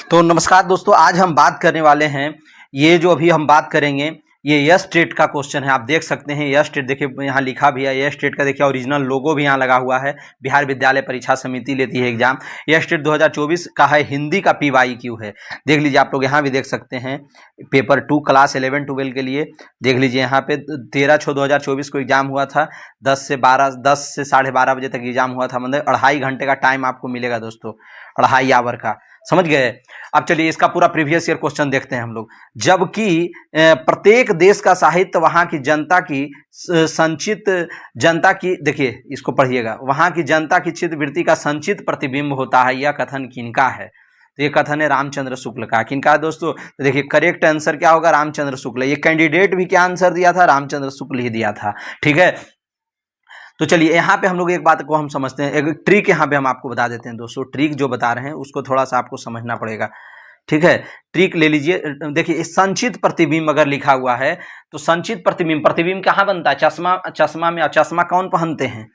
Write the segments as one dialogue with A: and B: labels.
A: तो नमस्कार दोस्तों, आज हम बात करने वाले हैं, ये जो अभी हम बात करेंगे ये यस टेट का क्वेश्चन है। आप देख सकते हैं यस टेट, देखिए यहाँ लिखा भी है यस टेट का, देखिए ओरिजिनल लोगो भी यहाँ लगा हुआ है। बिहार विद्यालय परीक्षा समिति लेती है एग्जाम। यस टेट 2024 का है, हिंदी का PYQ है। देख लीजिए, आप लोग यहाँ भी देख सकते हैं पेपर 2 क्लास 11-12 के लिए। देख लीजिए यहाँ पे 13/6/2024 को एग्जाम हुआ था। 10 से 12:30 बजे तक एग्जाम हुआ था। मतलब 2.5 घंटे का टाइम आपको मिलेगा दोस्तों, 2.5 आवर का, समझ गए। अब चलिए इसका पूरा प्रीवियस ईयर क्वेश्चन देखते हैं हम लोग। जबकि प्रत्येक देश का साहित्य वहां की जनता की संचित जनता की, देखिए इसको पढ़िएगा, वहां की जनता की चित्तवृत्ति का संचित प्रतिबिंब होता है। यह कथन किनका है? तो ये कथन है रामचंद्र शुक्ल का। किनका है दोस्तों? तो देखिए करेक्ट आंसर क्या होगा? रामचंद्र शुक्ल। ये कैंडिडेट भी क्या आंसर दिया था? रामचंद्र शुक्ल ही दिया था। ठीक है, तो चलिए यहाँ पे हम लोग एक बात को हम समझते हैं, एक ट्रिक यहाँ पे हम आपको बता देते हैं दोस्तों। ट्रिक जो बता रहे हैं उसको थोड़ा सा आपको समझना पड़ेगा। ठीक है, ट्रिक ले लीजिए। देखिए संचित प्रतिबिंब अगर लिखा हुआ है तो संचित प्रतिबिंब, प्रतिबिंब कहाँ बनता है? चश्मा में। चश्मा कौन पहनते हैं?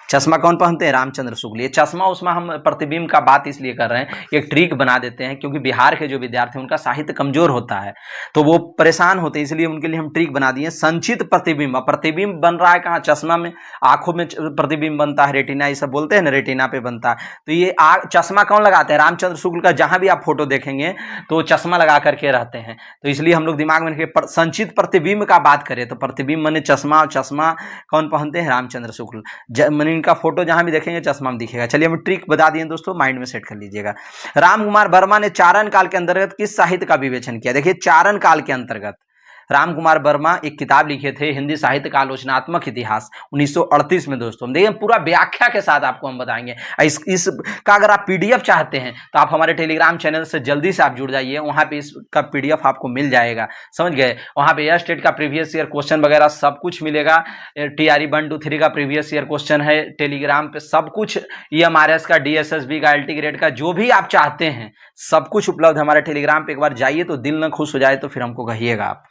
A: चश्मा कौन पहनते हैं? रामचंद्र शुक्ल। ये चश्मा उसमें हम प्रतिबिंब का बात इसलिए कर रहे हैं, एक ट्रिक बना देते हैं, क्योंकि बिहार के जो विद्यार्थी हैं उनका साहित्य कमजोर होता है तो वो परेशान होते हैं, इसलिए उनके लिए हम ट्रिक बना दिए। संचित प्रतिबिंब, प्रतिबिंब बन रहा है कहाँ? चश्मा में, आंखों में प्रतिबिंब बनता है, रेटिना ये सब बोलते हैं ना, रेटिना पे बनता है। तो ये चश्मा कौन लगाते हैं? रामचंद्र शुक्ल का। जहां भी आप फोटो देखेंगे तो चश्मा लगा करके रहते हैं, तो इसलिए हम लोग दिमाग में रखिए संचित प्रतिबिंब का बात करें तो प्रतिबिंब माने चश्मा। चश्मा कौन पहनते हैं? रामचंद्र शुक्ल। इनका फोटो जहां भी देखेंगे चश्मा में दिखेगा। चलिए हम ट्रिक बता दिए दोस्तों, माइंड में सेट कर लीजिएगा। राम कुमार वर्मा ने चारण काल के अंतर्गत किस साहित्य का विवेचन किया? देखिए चारण काल के अंतर्गत राम कुमार वर्मा एक किताब लिखे थे, हिंदी साहित्य का आलोचनात्मक इतिहास, 1938 में दोस्तों। देखिए पूरा व्याख्या के साथ आपको हम बताएंगे। इसका अगर आप PDF चाहते हैं तो आप हमारे टेलीग्राम चैनल से जल्दी से आप जुड़ जाइए, वहां पे इसका PDF आपको मिल जाएगा, समझ गए। वहां पे यस टेट का प्रीवियस ईयर क्वेश्चन वगैरह सब कुछ मिलेगा। TRE 1 2 3 का प्रीवियस ईयर क्वेश्चन है टेलीग्राम पे, सब कुछ। EMRS का, DSSB का, LT ग्रेड का, जो भी आप चाहते हैं सब कुछ उपलब्ध है हमारे टेलीग्राम पे। एक बार जाइए तो दिल न खुश हो जाए तो फिर हमको कहिएगा आप।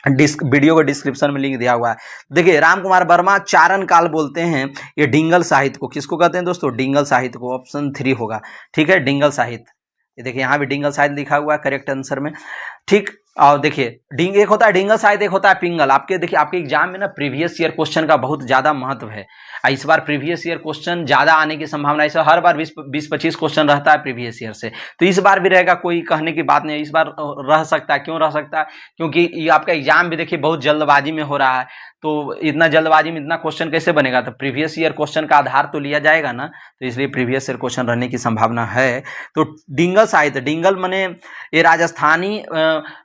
A: वीडियो को डिस्क्रिप्शन में लिंक दिया हुआ है। देखिए राम कुमार वर्मा चारण काल बोलते हैं ये डिंगल साहित्य को। किसको कहते हैं दोस्तों? डिंगल साहित्य को। ऑप्शन 3 होगा। ठीक है, डिंगल साहित्य। ये देखिए यहाँ भी डिंगल साहित्य लिखा हुआ है करेक्ट आंसर में। ठीक, और देखिए एक होता है डिंगल साहित्य, एक होता है पिंगल। आपके देखिए आपके एग्जाम में ना प्रीवियस ईयर क्वेश्चन का बहुत ज्यादा महत्व है। इस बार प्रीवियस ईयर क्वेश्चन ज्यादा आने की संभावना, इस हर बार 20-25 क्वेश्चन रहता है प्रीवियस ईयर से, तो इस बार भी रहेगा, कोई कहने की बात नहीं। इस बार रह सकता है। क्यों रह सकता है? क्योंकि ये आपका एग्जाम भी देखिए बहुत जल्दबाजी में हो रहा है, तो इतना जल्दबाजी में इतना क्वेश्चन कैसे बनेगा? तो प्रीवियस ईयर क्वेश्चन का आधार तो लिया जाएगा ना, तो इसलिए प्रीवियस ईयर क्वेश्चन रहने की संभावना है। तो डिंगल साहित्य, डिंगल माने ये राजस्थानी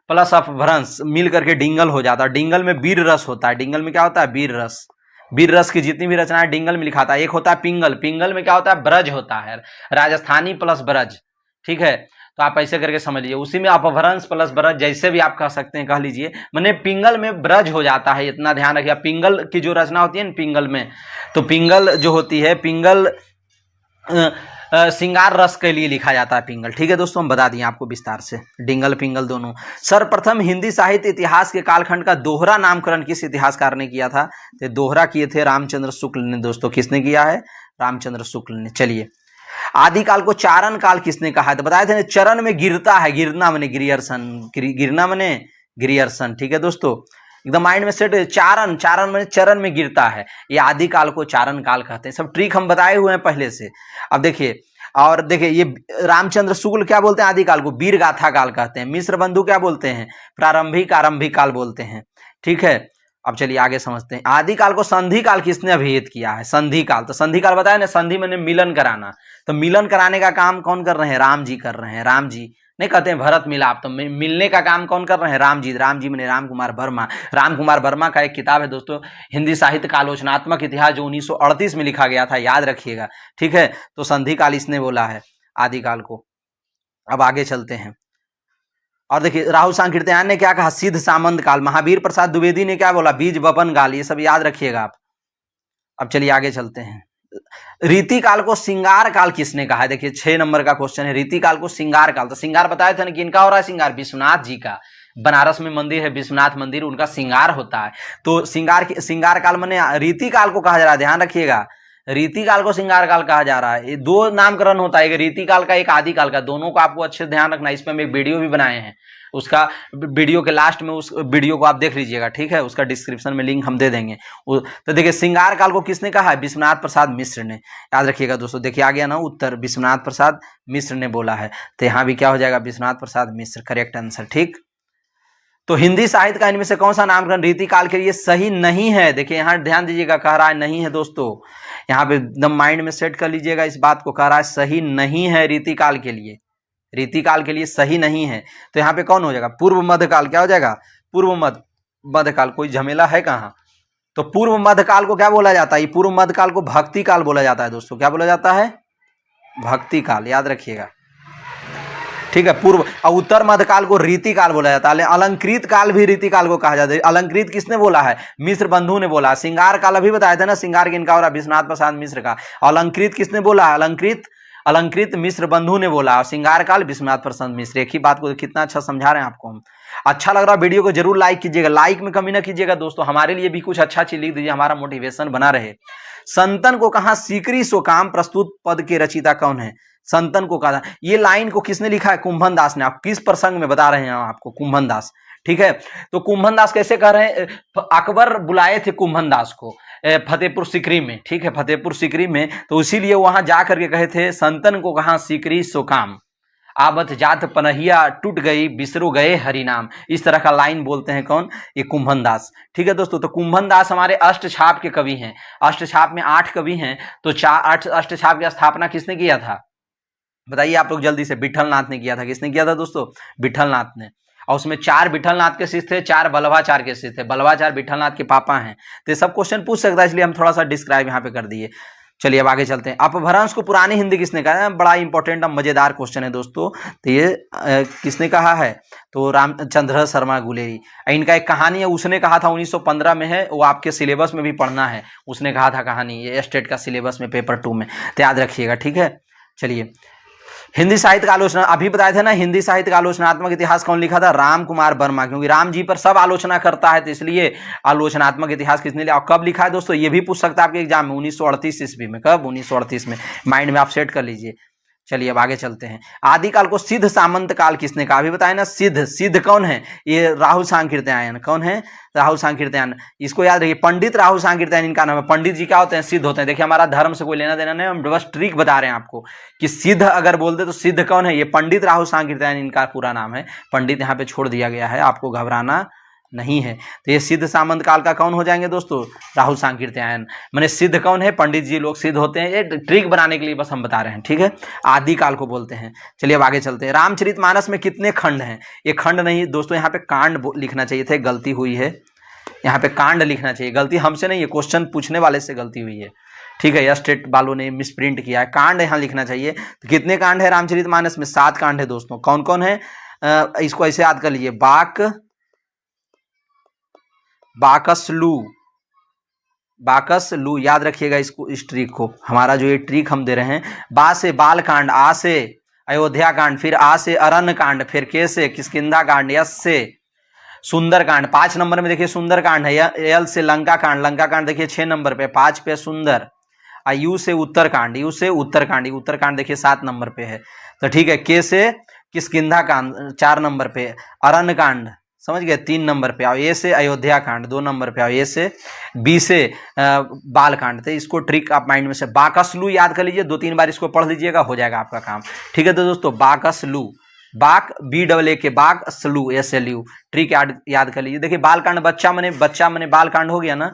A: प्लस अपभ्रंश मिल करके डिंगल हो जाता है। डिंगल में वीर रस होता है। डिंगल में क्या होता है? वीर रस। वीर रस की जितनी भी रचनाएं डिंगल में लिखा था। एक होता है पिंगल, पिंगल में क्या होता है? ब्रज होता है, राजस्थानी प्लस ब्रज। ठीक है, तो आप ऐसे करके समझ लीजिए। उसी में अपभ्रंश प्लस ब्रज, जैसे भी आप कह सकते हैं कह लीजिए, मैंने पिंगल में ब्रज हो जाता है, इतना ध्यान रखिए। पिंगल की जो रचना होती है ना पिंगल में, तो पिंगल जो होती है, पिंगल श्रृंगार रस के लिए लिखा जाता है पिंगल। ठीक है दोस्तों, हम बता दिए आपको विस्तार से, डिंगल पिंगल दोनों। सर्वप्रथम हिंदी साहित्य इतिहास के कालखंड का दोहरा नामकरण किस इतिहासकार ने किया था? तो दोहरा किए थे रामचंद्र शुक्ल ने दोस्तों। किसने किया है? रामचंद्र शुक्ल ने। चलिए आदिकाल को चारण काल किसने कहा है? तो बताए थे चरण में गिरता है, गिरना मने गिरियर्सन, गिरना मने गिरियर्सन। ठीक है दोस्तों, एकदम माइंड में सेट। चारण, चारण में चरण में गिरता है, ये आदिकाल को चारण काल कहते हैं। सब ट्रिक हम बताए हुए हैं पहले से। अब देखिए, और देखिए ये रामचंद्र शुक्ल क्या बोलते हैं? आदिकाल को वीर गाथा काल कहते हैं। मिश्र बंधु क्या बोलते हैं? प्रारंभिक आरंभिक काल बोलते हैं। ठीक है, अब चलिए आगे समझते हैं। आदिकाल को संधि काल किसने अभिहित किया है? संधि काल, तो संधि काल बताया ना, संधि मैंने मिलन कराना, तो मिलन कराने का काम कौन कर रहे हैं? राम जी कर रहे हैं। राम जी नहीं कहते हैं भरत मिलाप, तो मिलने का काम कौन कर रहे हैं? राम जी। राम जी मैंने राम कुमार वर्मा। राम कुमार वर्मा का एक किताब है दोस्तों, हिंदी साहित्य का आलोचनात्मक इतिहास, जो 1938 में लिखा गया था, याद रखिएगा। ठीक है, तो संधि काल इसने बोला है आदिकाल को। अब आगे चलते हैं और देखिए राहुल सांकृत्यायन ने क्या कहा? सिद्ध सामंत काल। महावीर प्रसाद द्विवेदी ने क्या बोला? बीज बपन काल। ये सब याद रखिएगा आप। अब चलिए आगे चलते हैं। रीति काल को सिंगार काल किसने कहा है? देखिए 6 नंबर का क्वेश्चन है, रीति काल को सिंगार काल। तो सिंगार बताया था ना कि इनका हो रहा है सिंगार, विश्वनाथ जी का। बनारस में मंदिर है विश्वनाथ मंदिर, उनका सिंगार होता है। तो सिंगार काल माने रीति काल को कहा जा रहा है, ध्यान रखिएगा। रीतिकाल को श्रृंगार काल कहा जा रहा है। ये दो नामकरण होता है, एक रीतिकाल का, एक आदिकाल का। दोनों को आपको अच्छे से ध्यान रखना। इस पर हम एक वीडियो भी बनाए हैं, उसका वीडियो के लास्ट में उस वीडियो को आप देख लीजिएगा, ठीक है। उसका डिस्क्रिप्शन में लिंक हम दे देंगे। तो देखिए श्रृंगार काल को किसने कहा है? विश्वनाथ प्रसाद मिश्र ने। याद रखिएगा दोस्तों। देखिए आ गया ना उत्तर, विश्वनाथ प्रसाद मिश्र ने बोला है। तो यहाँ भी क्या हो जाएगा? विश्वनाथ प्रसाद मिश्र, करेक्ट आंसर, ठीक। तो हिंदी साहित्य का इनमें से कौन सा नामकरण रीतिकाल के लिए सही नहीं है? देखिए यहाँ ध्यान दीजिएगा, कह रहा है नहीं है दोस्तों। यहाँ पे एकदम माइंड में सेट कर लीजिएगा इस बात को, कह रहा है सही नहीं है रीतिकाल के लिए, रीतिकाल के लिए सही नहीं है। तो यहाँ पे कौन हो जाएगा? पूर्व मध्यकाल। क्या हो जाएगा? पूर्व मध्यकाल। कोई झमेला है कहाँ? तो पूर्व मध्यकाल को क्या बोला जाता है? पूर्व मध्यकाल को भक्ति काल बोला जाता है दोस्तों। क्या बोला जाता है? भक्ति काल, याद रखिएगा, ठीक है। पूर्व और उत्तर मध्यकाल को रीतिकाल बोला जाता है। अलंकृत काल भी रीतिकाल को कहा जाता है। अलंकृत किसने बोला है? मिश्र बंधु ने बोला। श्रृंगार काल अभी बताया था ना, श्रृंगार के इनका और विश्वनाथ प्रसाद मिश्र का। अलंकृत किसने बोला? अलंकृत मिश्र बंधु ने बोला। श्रृंगार काल विश्वनाथ प्रसाद मिश्र। एक ही बात को कितना अच्छा समझा रहे हैं आपको हम। अच्छा लग रहा वीडियो को जरूर लाइक कीजिएगा, लाइक में कमी ना कीजिएगा दोस्तों। हमारे लिए भी कुछ अच्छा चीज लिख दीजिए, हमारा मोटिवेशन बना रहे। संतन को कहा सीकरी सो काम प्रस्तुत पद के रचयिता कौन है? संतन को कहा। ये लाइन को किसने लिखा है? कुंभन दास ने। आप किस प्रसंग में बता रहे हैं आपको? कुंभन दास, ठीक है। तो कुंभन दास कैसे कह रहे हैं? अकबर बुलाए थे कुंभन दास को फतेहपुर सीकरी में, ठीक है, फतेहपुर सीकरी में। तो इसीलिए वहां जा करके कहे थे संतन को कहा सीकरी सो काम, आवत जात पनहिया टूट गई बिसरो गए हरि नाम। इस तरह का लाइन बोलते हैं कौन? ये कुंभन दास, ठीक है दोस्तों। तो कुंभन दास हमारे अष्टछाप के कवि हैं। अष्टछाप में 8 कवि हैं। तो 8 अष्टछाप की स्थापना किसने किया था? बताइए आप लोग जल्दी से। विठलनाथ ने किया था। किसने किया था दोस्तों? विठलनाथ ने। और उसमें 4 विठलनाथ के शिष्य थे, 4 बल्लभाचार्य के शिष्य थे। बल्लभाचार्य विठलनाथ के पापा हैं। तो ये सब क्वेश्चन पूछ सकता है, इसलिए हम थोड़ा सा डिस्क्राइब यहाँ पे कर दिए। चलिए अब आगे चलते हैं। अपभ्रंश को पुरानी हिंदी किसने कहा है? बड़ा इंपॉर्टेंट और मजेदार क्वेश्चन है दोस्तों। तो ये किसने कहा है? तो रामचंद्र शर्मा गुलेरी। इनका एक कहानी है, उसने कहा था 1915 में है, वो आपके सिलेबस में भी पढ़ना है। उसने कहा था कहानी, ये स्टेट का सिलेबस में पेपर 2 में, तो याद रखिएगा, ठीक है। चलिए हिंदी साहित्य का आलोचना अभी बताए थे ना, हिंदी साहित्य का आलोचनात्मक इतिहास कौन लिखा था? राम कुमार वर्मा। क्योंकि राम जी पर सब आलोचना करता है, तो इसलिए आलोचनात्मक इतिहास किसने लिया और कब लिखा है दोस्तों? ये भी पूछ सकता है आपके एग्जाम में, 1938 ईस्वी में। कब? 1938 में। माइंड में आप सेट कर लीजिए। चलिए अब आगे चलते हैं। आदिकाल को सिद्ध सामंत काल किसने कहा? अभी बताए ना। सिद्ध कौन है? ये राहुल सांकृत्यायन। कौन है? राहुल सांकृत्यायन। इसको याद रखिए, पंडित राहुल सांकृत्यायन इनका नाम है। पंडित जी क्या होते हैं? सिद्ध होते हैं। देखिए हमारा धर्म से कोई लेना देना नहीं, हम बस ट्रिक बता रहे हैं आपको कि सिद्ध अगर बोल दे तो सिद्ध कौन है? ये पंडित राहुल सांकृत्यायन इनका पूरा नाम है। पंडित यहाँ पे छोड़ दिया गया है, आपको घबराना नहीं है। तो ये सिद्ध सामंत काल का कौन हो जाएंगे दोस्तों? राहुल सांकृत्यायन। मैंने सिद्ध कौन है? पंडित जी लोग सिद्ध होते हैं। ये ट्रिक बनाने के लिए बस हम बता रहे हैं, ठीक है। आदि काल को बोलते हैं। चलिए अब आगे चलते हैं। रामचरितमानस में कितने खंड हैं? ये खंड नहीं दोस्तों, यहाँ पे कांड लिखना चाहिए थे, गलती हुई है। यहाँ पे कांड लिखना चाहिए, गलती हमसे नहीं है, क्वेश्चन पूछने वाले से गलती हुई है, ठीक है। यह स्टेट वालों ने मिसप्रिंट किया है, कांड यहाँ लिखना चाहिए। तो कितने कांड है रामचरितमानस में? 7 कांड है दोस्तों। कौन कौन है? इसको ऐसे याद कर लीजिए। बाकसलू, याद रखिएगा इसको, इस ट्रिक को। हमारा जो ये ट्रिक हम दे रहे हैं, बा से बाल कांड, आ से अयोध्या कांड, फिर आ से अरण्य कांड, फिर के से किष्किंधा कांड, यस से सुंदर कांड। 5 नंबर में देखिए सुंदर कांड है। यल से लंका कांड देखिए 6 नंबर पे, 5 पे सुंदर। यू से उत्तर कांड, उत्तर कांड देखिए 7 नंबर पे है। तो ठीक है। के से किष्किंधा कांड 4 नंबर पे, अरण्य कांड समझ गए 3 नंबर पे आओ, ए से अयोध्या कांड 2 नंबर पे आओ, ए से बी से बाल कांड। तो इसको ट्रिक आप माइंड में से बाकसलू याद कर लीजिए, 2-3 बार इसको पढ़ लीजिएगा, हो जाएगा आपका काम, ठीक है। तो दोस्तों बाकसलू, बाक BAA के बाक स्लू SLU, ट्रिक याद कर लीजिए। देखिए बाल कांड, बच्चा मने बाल कांड हो गया ना,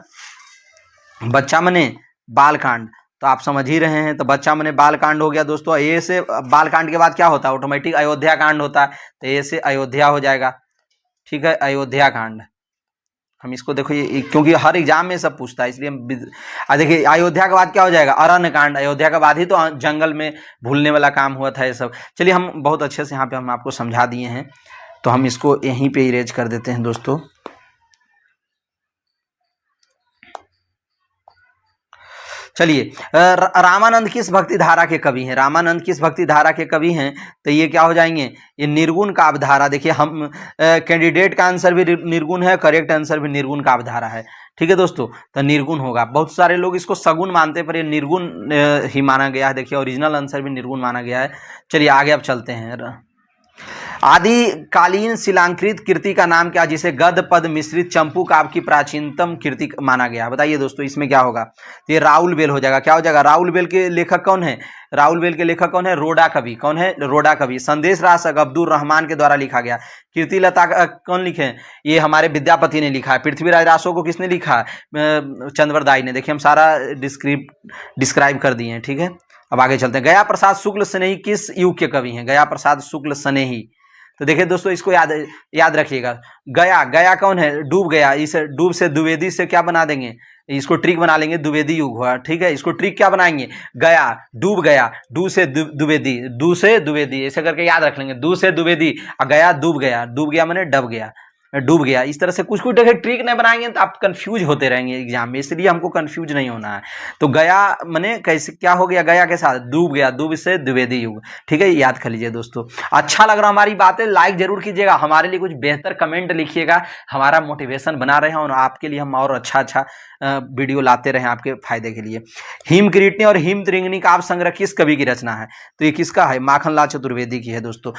A: बच्चा मने बाल कांड, तो आप समझ ही रहे हैं। तो बच्चा मने बाल कांड हो गया दोस्तों। ए से बाल कांड के बाद क्या होता है? ऑटोमेटिक अयोध्या कांड होता है। तो ए से अयोध्या हो जाएगा, ठीक है, अयोध्या कांड। हम इसको देखो, ये क्योंकि हर एग्जाम में सब पूछता है, इसलिए हम देखिए अयोध्या के बाद क्या हो जाएगा? अरण्य कांड। अयोध्या के बाद ही तो जंगल में भूलने वाला काम हुआ था ये सब। चलिए हम बहुत अच्छे से यहाँ पे हम आपको समझा दिए हैं, तो हम इसको यहीं पे इरेज कर देते हैं दोस्तों। चलिए, रामानंद किस भक्ति धारा के कवि हैं? रामानंद किस भक्ति धारा के कवि हैं? तो ये क्या हो जाएंगे? ये निर्गुण काव्य धारा। देखिए हम कैंडिडेट का आंसर भी निर्गुण है, करेक्ट आंसर भी निर्गुण काव्य धारा है। ठीक है दोस्तों, तो निर्गुण होगा। बहुत सारे लोग इसको सगुण मानते हैं, पर ये निर्गुण ही माना गया है। देखिए ओरिजिनल आंसर भी निर्गुण माना गया है। चलिए आगे अब चलते हैं। आदिकालीन शिलांकृत कृति का नाम क्या, जिसे गद्य पद मिश्रित चंपू काव्य की प्राचीनतम कृति माना गया? बताइए दोस्तों, इसमें क्या होगा? तो ये राउल बेल हो जाएगा। क्या हो जाएगा? राउल बेल के लेखक कौन है? राउल बेल के लेखक कौन है? रोडा कवि। कौन है? रोडा कवि। संदेश रासक अब्दुल रहमान के द्वारा लिखा गया। कीर्ति लता कौन लिखे? ये हमारे विद्यापति ने लिखा है। पृथ्वीराज रासो को किसने लिखा? चंद्रवर दाई ने। देखिए हम सारा डिस्क्राइब कर दिए हैं। ठीक है, अब आगे चलते हैं। गया प्रसाद शुक्ल स्नेही किस युग के कवि हैं? गया प्रसाद शुक्ल स्नेही। तो देखिए दोस्तों, इसको याद रखिएगा। गया कौन है? डूब गया। इस डूब से द्विवेदी से क्या बना देंगे? इसको ट्रिक बना लेंगे, द्विवेदी युग हुआ। ठीक है, इसको ट्रिक क्या बनाएंगे? गया, डूब गया, डू से द्विवेदी, डू से द्विवेदी, ऐसे करके याद रख लेंगे। डू से द्विवेदी, गया डूब गया, डूब गया मैंने डब गया, डूब गया। इस तरह से कुछ कुछ देखिए ट्रिक नहीं बनाएंगे तो आप कंफ्यूज होते रहेंगे एग्जाम में, इसलिए हमको कंफ्यूज नहीं होना है। तो गया मैंने कैसे क्या हो गया? गया के साथ डूब गया, डूब से द्विवेदी युग। ठीक है, याद कर लीजिए दोस्तों। अच्छा लग रहा हमारी बातें, लाइक जरूर कीजिएगा, हमारे लिए कुछ बेहतर कमेंट लिखिएगा, हमारा मोटिवेशन बना रहे और आपके लिए हम और अच्छा वीडियो लाते रहे आपके फायदे के लिए। हिमकिरीटनी और हिमत्रिंगनी काव्य संग्रह किस कवि की रचना है? तो ये किसका है? माखनलाल चतुर्वेदी की है दोस्तों।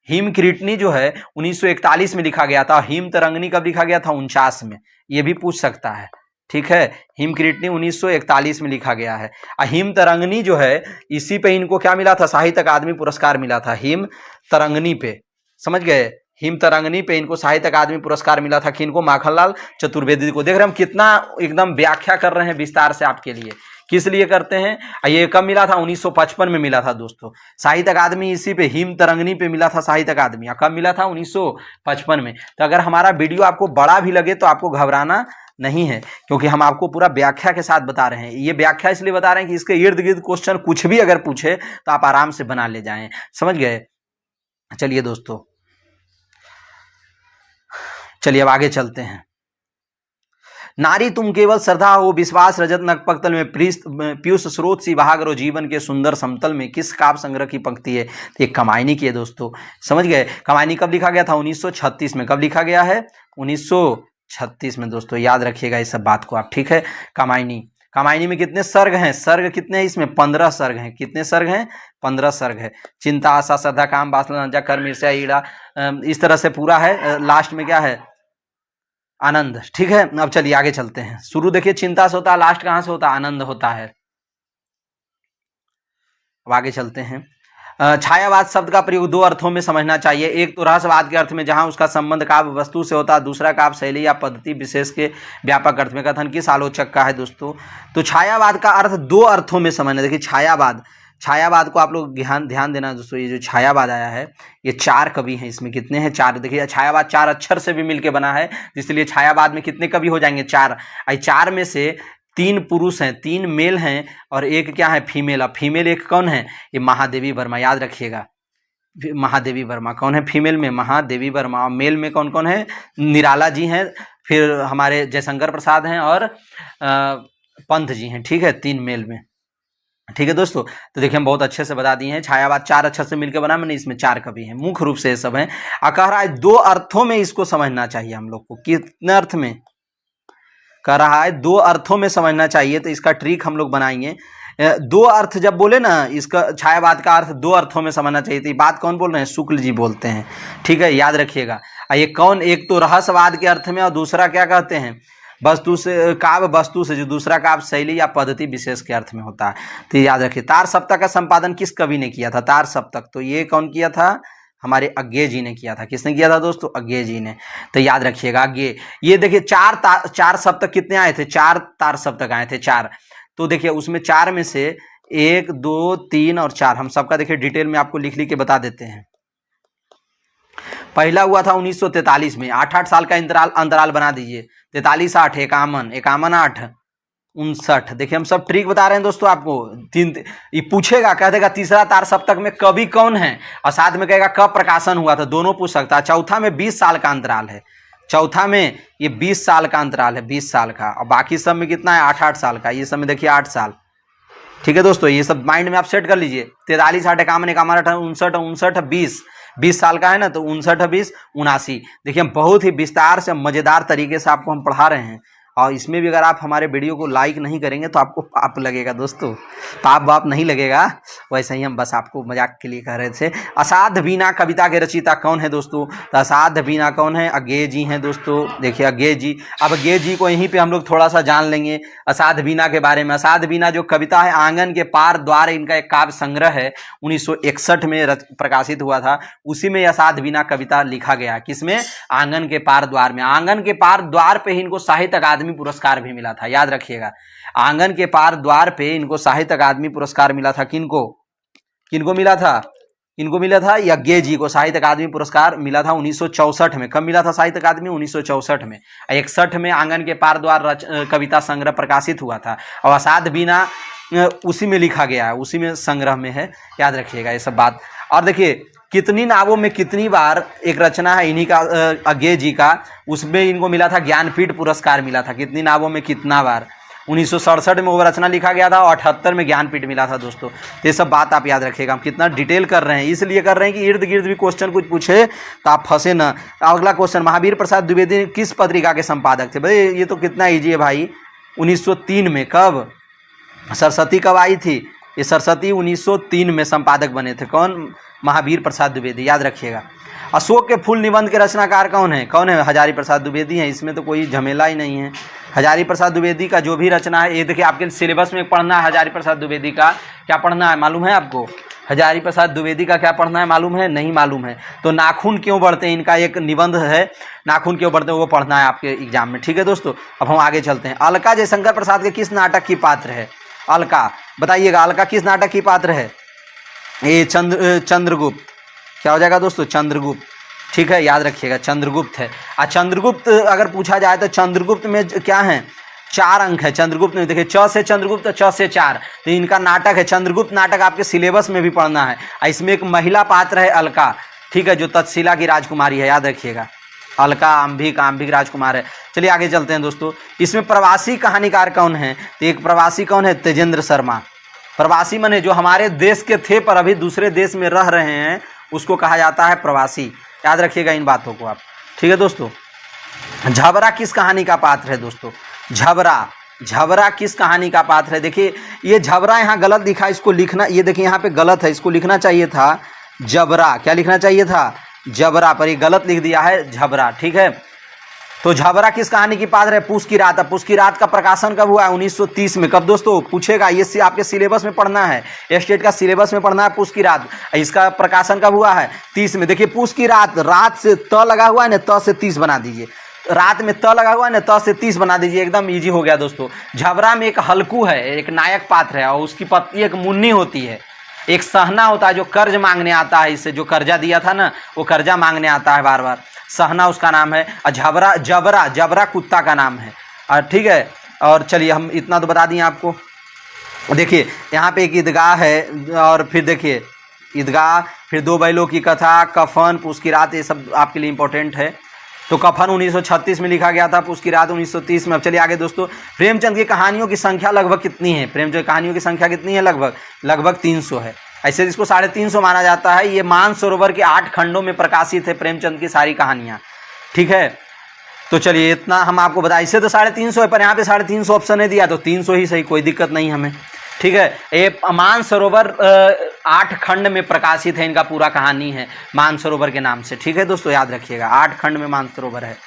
A: हिमकिरीटनी जो है 1941 में लिखा गया था। हिमतरंगिनी कब लिखा गया था? 49 में। ये भी पूछ सकता है। ठीक है, हिमकिरीटनी 1941 में लिखा गया है। हिमतरंगिनी जो है, इसी पे इनको क्या मिला था? साहित्य अकादमी पुरस्कार मिला था। हिमतरंगिनी पे, समझ गए? हिमतरंगिनी पे इनको साहित्य अकादमी पुरस्कार मिला था। किनको? माखनलाल चतुर्वेदी को। देख रहे हैं हम कितना एकदम व्याख्या कर रहे हैं विस्तार से आपके लिए। किस लिए करते हैं? ये कब मिला था? 1955 में मिला था दोस्तों। साहित्य अकादमी इसी पे हिमतरंगिनी पे मिला था साहित्य अकादमी। कब मिला था? 1955 में। तो अगर हमारा वीडियो आपको बड़ा भी लगे तो आपको घबराना नहीं है, क्योंकि हम आपको पूरा व्याख्या के साथ बता रहे हैं। ये व्याख्या इसलिए बता रहे हैं कि इसके इर्द गिर्द क्वेश्चन कुछ भी अगर पूछे तो आप आराम से बना ले जाएं। समझ गए? चलिए दोस्तों, चलिए अब आगे चलते हैं। नारी तुम केवल श्रद्धा हो विश्वास रजत नकपतल में पीयूष स्रोत सी बहा करो जीवन के सुंदर समतल में किस काव्य संग्रह की पंक्ति है? तो ये कमायनी की है दोस्तों। समझ गए? कमायनी कब लिखा गया था? 1936 में। कब लिखा गया है? 1936 में दोस्तों। याद रखिएगा इस सब बात को आप। ठीक है, कमायनी में कितने सर्ग हैं? सर्ग कितने हैं इसमें? 15 सर्ग हैं। कितने सर्ग हैं? 15 सर्ग है। चिंता, आशा, श्रद्धा, काम, वासना, लज्जा, कर्म, ईर्ष्या, ईड़ा, इस तरह से पूरा है। लास्ट में क्या है? आनंद। ठीक है, अब चलिए आगे चलते हैं। शुरू देखिए चिंता से होता है, लास्ट कहां से होता है? आनंद होता है। अब आगे चलते हैं। छायावाद शब्द का प्रयोग दो अर्थों में समझना चाहिए। एक तो रहस्यवाद के अर्थ में, जहां उसका संबंध काव्य वस्तु से होता है। दूसरा काव्य शैली या पद्धति विशेष के व्यापक अर्थ में। कथन किस आलोचक का है दोस्तों? तो छायावाद का अर्थ दो अर्थों में समझना। देखिए छायावाद को आप लोग ध्यान देना दोस्तों। ये जो छायावाद आया है, ये 4 कवि हैं। इसमें कितने हैं? 4। देखिए छायावाद 4 अक्षर से भी मिलके बना है, इसलिए छायावाद में कितने कवि हो जाएंगे? 4। 4 में से 3 पुरुष हैं, 3 मेल हैं और एक क्या है? फीमेल। अब फीमेल एक कौन है? ये महादेवी वर्मा। याद रखिएगा, महादेवी वर्मा। कौन है फीमेल में? महादेवी वर्मा। और मेल में कौन कौन है? निराला जी हैं, फिर हमारे जयशंकर प्रसाद हैं और पंत जी हैं। ठीक है, 3 मेल में। ठीक है दोस्तों, तो देखिए हम बहुत अच्छे से बता दिए हैं। छायावाद 4 अक्षर से मिलकर बना, मैंने इसमें 4 कवि हैं, मुख्य रूप से ये सब हैं। कह रहा है 2 अर्थों में इसको समझना चाहिए हम लोग को। कितने अर्थ में? कह रहा है 2 अर्थों में समझना चाहिए। तो इसका ट्रिक हम लोग बनाएंगे। 2 अर्थ जब बोले ना, इसका छायावाद का अर्थ 2 अर्थों में समझना चाहिए। तो ये बात कौन बोल रहे हैं? शुक्ल जी बोलते हैं। ठीक है, याद रखिएगा। ये कौन? एक तो रहस्यवाद के अर्थ में और दूसरा क्या कहते हैं? वस्तु से, काव्य वस्तु से। जो दूसरा काव्य शैली या पद्धति विशेष के अर्थ में होता है। तो याद रखिए। तार सप्तक का संपादन किस कवि ने किया था? तार सप्तक तो ये कौन किया था? हमारे अज्ञेय जी ने किया था। किसने किया था दोस्तों? अज्ञेय जी ने। तो याद रखिएगा अज्ञेय। ये देखिए 4 सप्तक कितने आए थे? 4 तार सप्तक आए थे, 4। तो देखिए उसमें 4 में से 1, 2, 3 और 4 हम सबका देखिए डिटेल में आपको लिख के बता देते हैं। पहला हुआ था 1943 में। 8-8 साल का अंतराल बना दीजिए। 43, 8, 51, 8, 59। देखिए हम सब ट्रिक बता रहे हैं दोस्तों आपको। 3 ये पूछेगा, कह देगा तीसरा तार सप्तक में कवि कौन है, और साथ में कहेगा कब प्रकाशन हुआ था, दोनों पूछ सकता है। चौथा में 20 साल का अंतराल है। चौथा में ये 20 साल का अंतराल है, 20 साल का, और बाकी सब में कितना है 8-8 साल का, ये सब में देखिए 8 साल। ठीक है दोस्तों, ये सब माइंड में आप सेट कर लीजिए। 43, 60, 51, 51, 59, 20 साल का है ना, तो 59, 20, 79। देखिए हम बहुत ही विस्तार से मज़ेदार तरीके से आपको हम पढ़ा रहे हैं, और इसमें भी अगर आप हमारे वीडियो को लाइक नहीं करेंगे तो आपको पाप लगेगा दोस्तों, पाप वाप नहीं लगेगा, वैसे ही हम बस आपको मजाक के लिए कह रहे थे। असाध्य वीणा कविता के रचयिता कौन है दोस्तों? तो असाध्य वीणा कौन है? अज्ञेय जी हैं दोस्तों। देखिए अज्ञेय जी, अब अज्ञेय जी को यहीं पे हम लोग थोड़ा सा जान लेंगे असाध्य वीणा के बारे में। असाध्य वीणा जो कविता है, आंगन के पार द्वार, इनका एक काव्य संग्रह है, 1961 में प्रकाशित हुआ था, उसी में असाध्य वीणा कविता लिखा गया। किसमें? आंगन के पार द्वार में। आंगन के पार द्वार पे ही इनको साहित्य अकादमी पुरस्कार भी मिला था, याद रखिएगा। आंगन के पार द्वार पे इनको साहित्य अकादमी पुरस्कार मिला था। किनको किनको मिला था? इनको मिला था अज्ञेय जी को साहित्य अकादमी पुरस्कार मिला था 1964 में। कब मिला था साहित्य अकादमी? 1964 में। 61 में आंगन के पार द्वार कविता संग्रह प्रकाशित हुआ था, और असाध्य वीणा उसी में लिखा गया है, उसी में संग्रह में है, याद रखिएगा ये सब बात। और देखिए कितनी नावों में कितनी बार, एक रचना है इन्हीं का अज्ञेय जी का, उसमें इनको मिला था ज्ञानपीठ पुरस्कार मिला था। कितनी नावों में कितना बार? 1967 में वो रचना लिखा गया था, और 78 में ज्ञानपीठ मिला था दोस्तों। ये सब बात आप याद रखिएगा। हम कितना डिटेल कर रहे हैं, इसलिए कर रहे हैं कि इर्द गिर्द भी क्वेश्चन कुछ पूछे तो आप फंसे ना। अगला क्वेश्चन, महावीर प्रसाद द्विवेदी किस पत्रिका के संपादक थे? भाई ये तो कितना ईजी है भाई, 1903 में। कब? सरस्वती कब आई थी? ये सरस्वती 1903 में संपादक बने थे। कौन? महावीर प्रसाद द्विवेदी, याद रखिएगा। अशोक के फूल निबंध के रचनाकार कौन है? कौन है? हजारी प्रसाद द्विवेदी हैं, इसमें तो कोई झमेला ही नहीं है। हजारी प्रसाद द्विवेदी का जो भी रचना है, ये देखिए आपके सिलेबस में पढ़ना है। हजारी प्रसाद द्विवेदी का क्या पढ़ना है मालूम है आपको? हजारी प्रसाद द्विवेदी का क्या पढ़ना है मालूम है? नहीं मालूम है तो नाखून क्यों बढ़ते हैं, इनका एक निबंध है, नाखून क्यों बढ़ते हैं, वो पढ़ना है आपके एग्जाम में। ठीक है दोस्तों, अब हम आगे चलते हैं। अलका जयशंकर प्रसाद के किस नाटक की पात्र है? अलका, बताइएगा अलका किस नाटक की पात्र है? ये चंद्रगुप्त। क्या हो जाएगा दोस्तों? चंद्रगुप्त। ठीक है, याद रखिएगा चंद्रगुप्त है। चंद्रगुप्त अगर पूछा जाए तो चंद्रगुप्त में क्या है? 4 अंक है चंद्रगुप्त में। देखिए च से चंद्रगुप्त, च से 4, तो इनका नाटक है चंद्रगुप्त। नाटक आपके सिलेबस में भी पढ़ना है। इसमें एक महिला पात्र है अलका, ठीक है, जो तक्षशिला की राजकुमारी है, याद रखिएगा। अलका अंबिक राजकुमार है। चलिए आगे चलते हैं दोस्तों। इसमें प्रवासी कहानीकार कौन है? तो एक प्रवासी कौन है? तेजेंद्र शर्मा। प्रवासी माने जो हमारे देश के थे पर अभी दूसरे देश में रह रहे हैं, उसको कहा जाता है प्रवासी। याद रखिएगा इन बातों को आप। ठीक है दोस्तों। झबरा किस कहानी का पात्र है दोस्तों? झबरा किस कहानी का पात्र है? देखिए ये झबरा यहाँ गलत लिखा, इसको लिखना, ये देखिए यहाँ पे गलत है, इसको लिखना चाहिए था जबरा। क्या लिखना चाहिए था? जबरा, पर ये गलत लिख दिया है झबरा। ठीक है, तो झबरा किस कहानी की पात्र है? पूस की रात। पूस की रात का प्रकाशन कब हुआ है? 1930 में। कब दोस्तों? पूछेगा, ये आपके सिलेबस में पढ़ना है, स्टेट का सिलेबस में पढ़ना है पूस की रात। इसका प्रकाशन कब हुआ है? 30 में। देखिए पूस की रात, रात से त लगा हुआ है ना, त से 30 बना दीजिए। रात में त लगा हुआ है ना, त से 30 बना दीजिए, एकदम इजी हो गया दोस्तों। झबरा में एक हल्कू है, एक नायक पात्र है, और उसकी पत्नी एक मुन्नी होती है। एक सहना होता है जो कर्ज मांगने आता है, इससे जो कर्जा दिया था ना, वो कर्जा मांगने आता है बार बार, सहना उसका नाम है। और जबरा कुत्ता का नाम है। ठीक है, और चलिए हम इतना तो बता दिए आपको। देखिए यहाँ पे एक ईदगाह है, और फिर देखिए ईदगाह, फिर 2 बैलों की कथा, कफन, पूस की रात, ये सब आपके लिए इंपॉर्टेंट है। तो कफन 1936 में लिखा गया था, पूस की रात 1930 में। अब चलिए आगे दोस्तों। प्रेमचंद की कहानियों की संख्या लगभग कितनी है? प्रेमचंद की कहानियों की संख्या कितनी है? लगभग 300 है। ऐसे इसको 350 माना जाता है। ये मानसरोवर के 8 खंडों में प्रकाशित है प्रेमचंद की सारी कहानियाँ। ठीक है, तो चलिए इतना हम आपको बताएं। इससे तो 350 है, पर यहाँ पे 350 ऑप्शन है दिया, तो 300 ही सही, कोई दिक्कत नहीं हमें। ठीक है, ये मानसरोवर 8 खंड में प्रकाशित है, इनका पूरा कहानी है मानसरोवर के नाम से। ठीक है दोस्तों, याद रखिएगा 8 खंड में मानसरोवर है।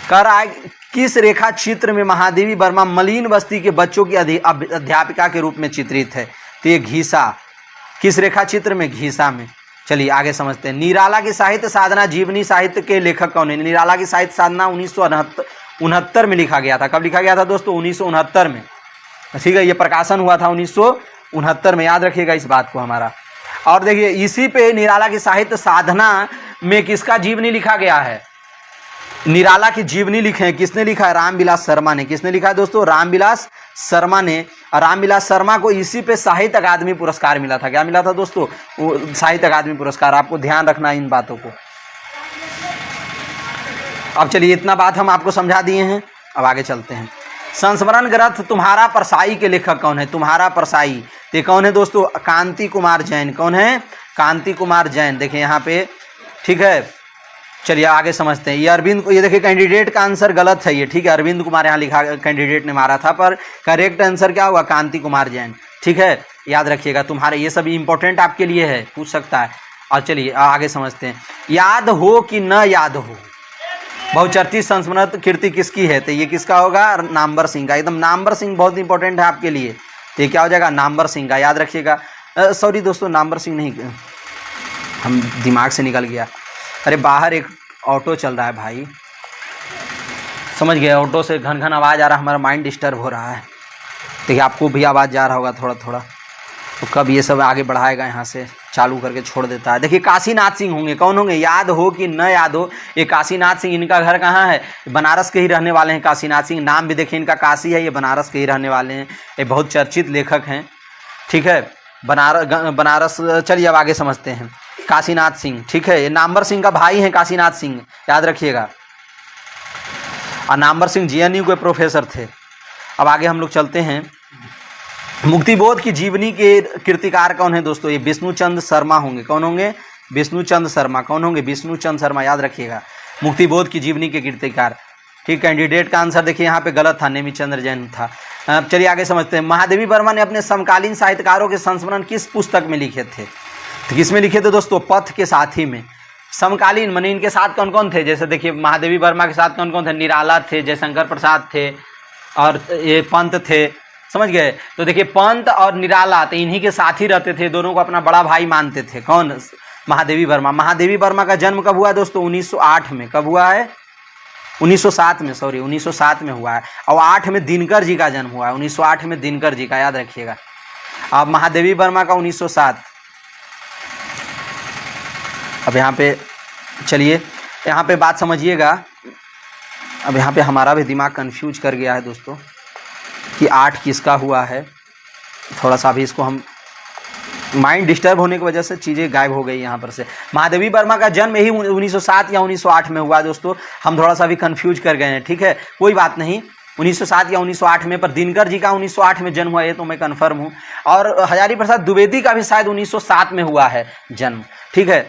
A: कर आए किस रेखा चित्र में महादेवी वर्मा मलिन बस्ती के बच्चों की अध्यापिका के रूप में चित्रित है? तो ये घीसा। किस रेखा चित्र में? घीसा में। चलिए आगे समझते हैं। निराला की साहित्य साधना जीवनी साहित्य के लेखक कौन है? निराला की साहित्य साधना 1969 में लिखा गया था। कब लिखा गया था दोस्तों? 1969 में। ठीक है, ये प्रकाशन हुआ था 1969 में, याद रखिएगा इस बात को हमारा। और देखिए इसी पे निराला की साहित्य साधना में किसका जीवनी लिखा गया है? निराला की जीवनी लिखे हैं, किसने लिखा है? रामविलास शर्मा ने। किसने लिखा है दोस्तों? रामविलास शर्मा ने। रामविलास शर्मा को इसी पे साहित्य अकादमी पुरस्कार मिला था। क्या मिला था दोस्तों? साहित्य अकादमी पुरस्कार। आपको ध्यान रखना इन बातों को। अब चलिए इतना बात हम आपको समझा दिए हैं, अब आगे चलते हैं। संस्मरण ग्रंथ तुम्हारा परसाई के लेखक कौन है? तुम्हारा परसाई ये कौन है दोस्तों? कांति कुमार जैन। कौन है? कांति कुमार जैन। देखिए यहाँ पे, ठीक है। चलिए आगे समझते हैं। ये अरविंद, ये देखिए कैंडिडेट का आंसर गलत है ये, ठीक है। अरविंद कुमार यहाँ लिखा, कैंडिडेट ने मारा था, पर करेक्ट आंसर क्या हुआ? कांति कुमार जैन, ठीक है। याद रखिएगा, तुम्हारे ये सब इंपॉर्टेंट आपके लिए है, पूछ सकता है। और चलिए आगे समझते हैं। याद हो कि न याद हो, बहुचर्चित संस्मरण कीर्ति किसकी है? तो ये किसका होगा? नामवर सिंह का। एकदम नामवर सिंह बहुत इंपॉर्टेंट है आपके लिए, तो ये क्या हो जाएगा? नामवर सिंह का। याद रखिएगा। सॉरी दोस्तों, नामवर सिंह नहीं, हम दिमाग से निकल गया। अरे बाहर एक ऑटो चल रहा है भाई, समझ गए? ऑटो से घन घन आवाज़ आ रहा है, हमारा माइंड डिस्टर्ब हो रहा है। देखिए आपको भी आवाज़ जा रहा होगा थोड़ा थोड़ा, तो कब ये सब आगे बढ़ाएगा, यहाँ से चालू करके छोड़ देता है। देखिए काशीनाथ सिंह होंगे। कौन होंगे? याद हो कि न याद हो, ये काशीनाथ सिंह, इनका घर कहाँ है? बनारस के ही रहने वाले हैं काशीनाथ सिंह। नाम भी देखिए इनका काशी है, ये बनारस के ही रहने वाले हैं। ये बहुत चर्चित लेखक हैं, ठीक है। बनारस। चलिए अब आगे समझते हैं। काशीनाथ सिंह, ठीक है, ये नामवर सिंह का भाई हैं काशीनाथ सिंह, याद रखिएगा। और नामवर सिंह JNU के प्रोफेसर थे। अब आगे हम लोग चलते हैं। मुक्तिबोध की जीवनी के कीर्तिकार कौन है दोस्तों? ये विष्णुचंद शर्मा होंगे। कौन होंगे? विष्णुचंद शर्मा। कौन होंगे? विष्णुचंद शर्मा, याद रखिएगा। मुक्तिबोध की जीवनी के कीर्तिकार, ठीक। कैंडिडेट का आंसर देखिए यहाँ पे गलत था, नेमिचंद्र जैन था। चलिए आगे समझते हैं। महादेवी वर्मा ने अपने समकालीन साहित्यकारों के संस्मरण किस पुस्तक में लिखे थे? तो किस में लिखे थे दोस्तों? पथ के साथी में। समकालीन माने इनके साथ कौन कौन थे? जैसे देखिए महादेवी वर्मा के साथ कौन कौन थे? निराला थे, जयशंकर प्रसाद थे, और ये पंत थे, समझ गए? तो देखिए पंत और निराला तो इन्हीं के साथ ही रहते थे, दोनों को अपना बड़ा भाई मानते थे। कौन? महादेवी वर्मा। महादेवी वर्मा का जन्म कब हुआ दोस्तों? 1908 में। कब हुआ है? 1907 में, सॉरी 1907 में हुआ है। और 8 में दिनकर जी का जन्म हुआ है, 1908 में दिनकर जी का, याद रखिएगा। अब महादेवी वर्मा का 1907। अब यहाँ पे चलिए, यहाँ पे बात समझिएगा। अब यहाँ पे हमारा भी दिमाग कंफ्यूज कर गया है दोस्तों कि 8 किसका हुआ है। थोड़ा सा भी इसको हम, माइंड डिस्टर्ब होने की वजह से चीज़ें गायब हो गई यहाँ पर से। महादेवी वर्मा का जन्म यही 1907 या 1908 में हुआ दोस्तों, हम थोड़ा सा भी कंफ्यूज कर गए हैं, ठीक है। कोई बात नहीं, 1907 या 1908 में, पर दिनकर जी का 1908 में जन्म हुआ, ये तो मैं कन्फर्म हूँ। और हजारी प्रसाद द्विवेदी का भी शायद 1907 में हुआ है जन्म, ठीक है।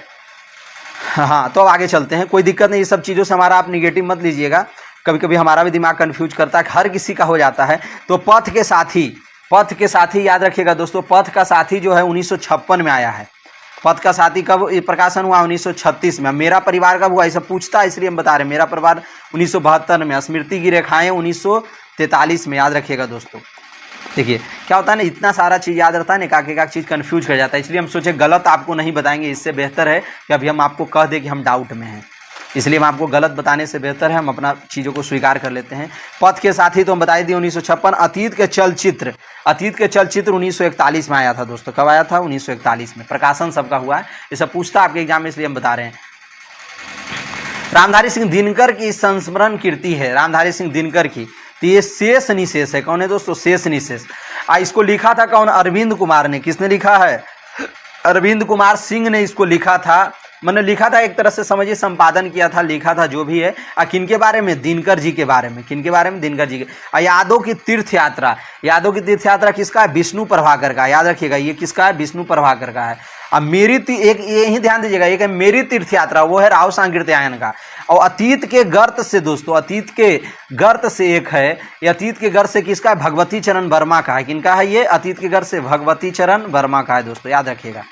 A: हाँ, तो अब आगे चलते हैं। कोई दिक्कत नहीं, ये सब चीज़ों से हमारा आप निगेटिव मत लीजिएगा, कभी कभी हमारा भी दिमाग कंफ्यूज करता है, हर किसी का हो जाता है। तो पथ के साथी, पथ के साथी याद रखिएगा दोस्तों। पथ का साथी जो है 1956 में आया है। पथ का साथी कब प्रकाशन हुआ? 1936 में। मेरा परिवार कब हुआ? ये सब पूछता है, इसलिए हम बता रहे हैं। मेरा परिवार 1972 में। स्मृति की रेखाएं 1943 में, याद रखिएगा दोस्तों। देखिए क्या होता है ना, इतना सारा चीज़ याद रहता है ना, एक एक चीज़ कंफ्यूज कर जाता है, इसलिए हम सोचे गलत आपको नहीं बताएंगे। इससे बेहतर है कि अभी हम आपको कह दें कि हम डाउट में हैं, इसलिए हम आपको गलत बताने से बेहतर है हम अपना चीज़ों को स्वीकार कर लेते हैं। पथ के साथी तो हम बताए दिए 1956। अतीत के चलचित्र, अतीत के चलचित्र 1941 में आया था दोस्तों। कब आया था? 1941 में। प्रकाशन सबका हुआ है, ये सब पूछता आपके एग्जाम में, इसलिए हम बता रहे हैं। रामधारी सिंह दिनकर की संस्मरण कीर्ति है, रामधारी सिंह दिनकर की, तो ये शेष निशेष है। कौन है दोस्तों? शेष निशेष। इसको लिखा था कौन? अरविंद कुमार ने। किसने लिखा है? अरविंद कुमार सिंह ने इसको लिखा था। मैंने लिखा था, एक तरह से समझिए संपादन किया था, लिखा था, जो भी है। किनके बारे में? दिनकर जी के बारे में। किनके बारे में? दिनकर जी के। यादों की तीर्थ यात्रा, यादों की तीर्थ यात्रा किसका है? विष्णु प्रभाकर का, याद रखिएगा। ये किसका है? विष्णु प्रभाकर का है। अब मेरी एक ये ही ध्यान दीजिएगा, एक है मेरी तीर्थ यात्रा, वो है राव सांकृत्यायन का। और अतीत के गर्त से दोस्तों, अतीत के गर्त से एक है, ये अतीत के गर्त से किसका है? भगवती चरण वर्मा का है। किनका है ये? अतीत के गर्त से भगवती चरण वर्मा का है दोस्तों, याद रखिएगा।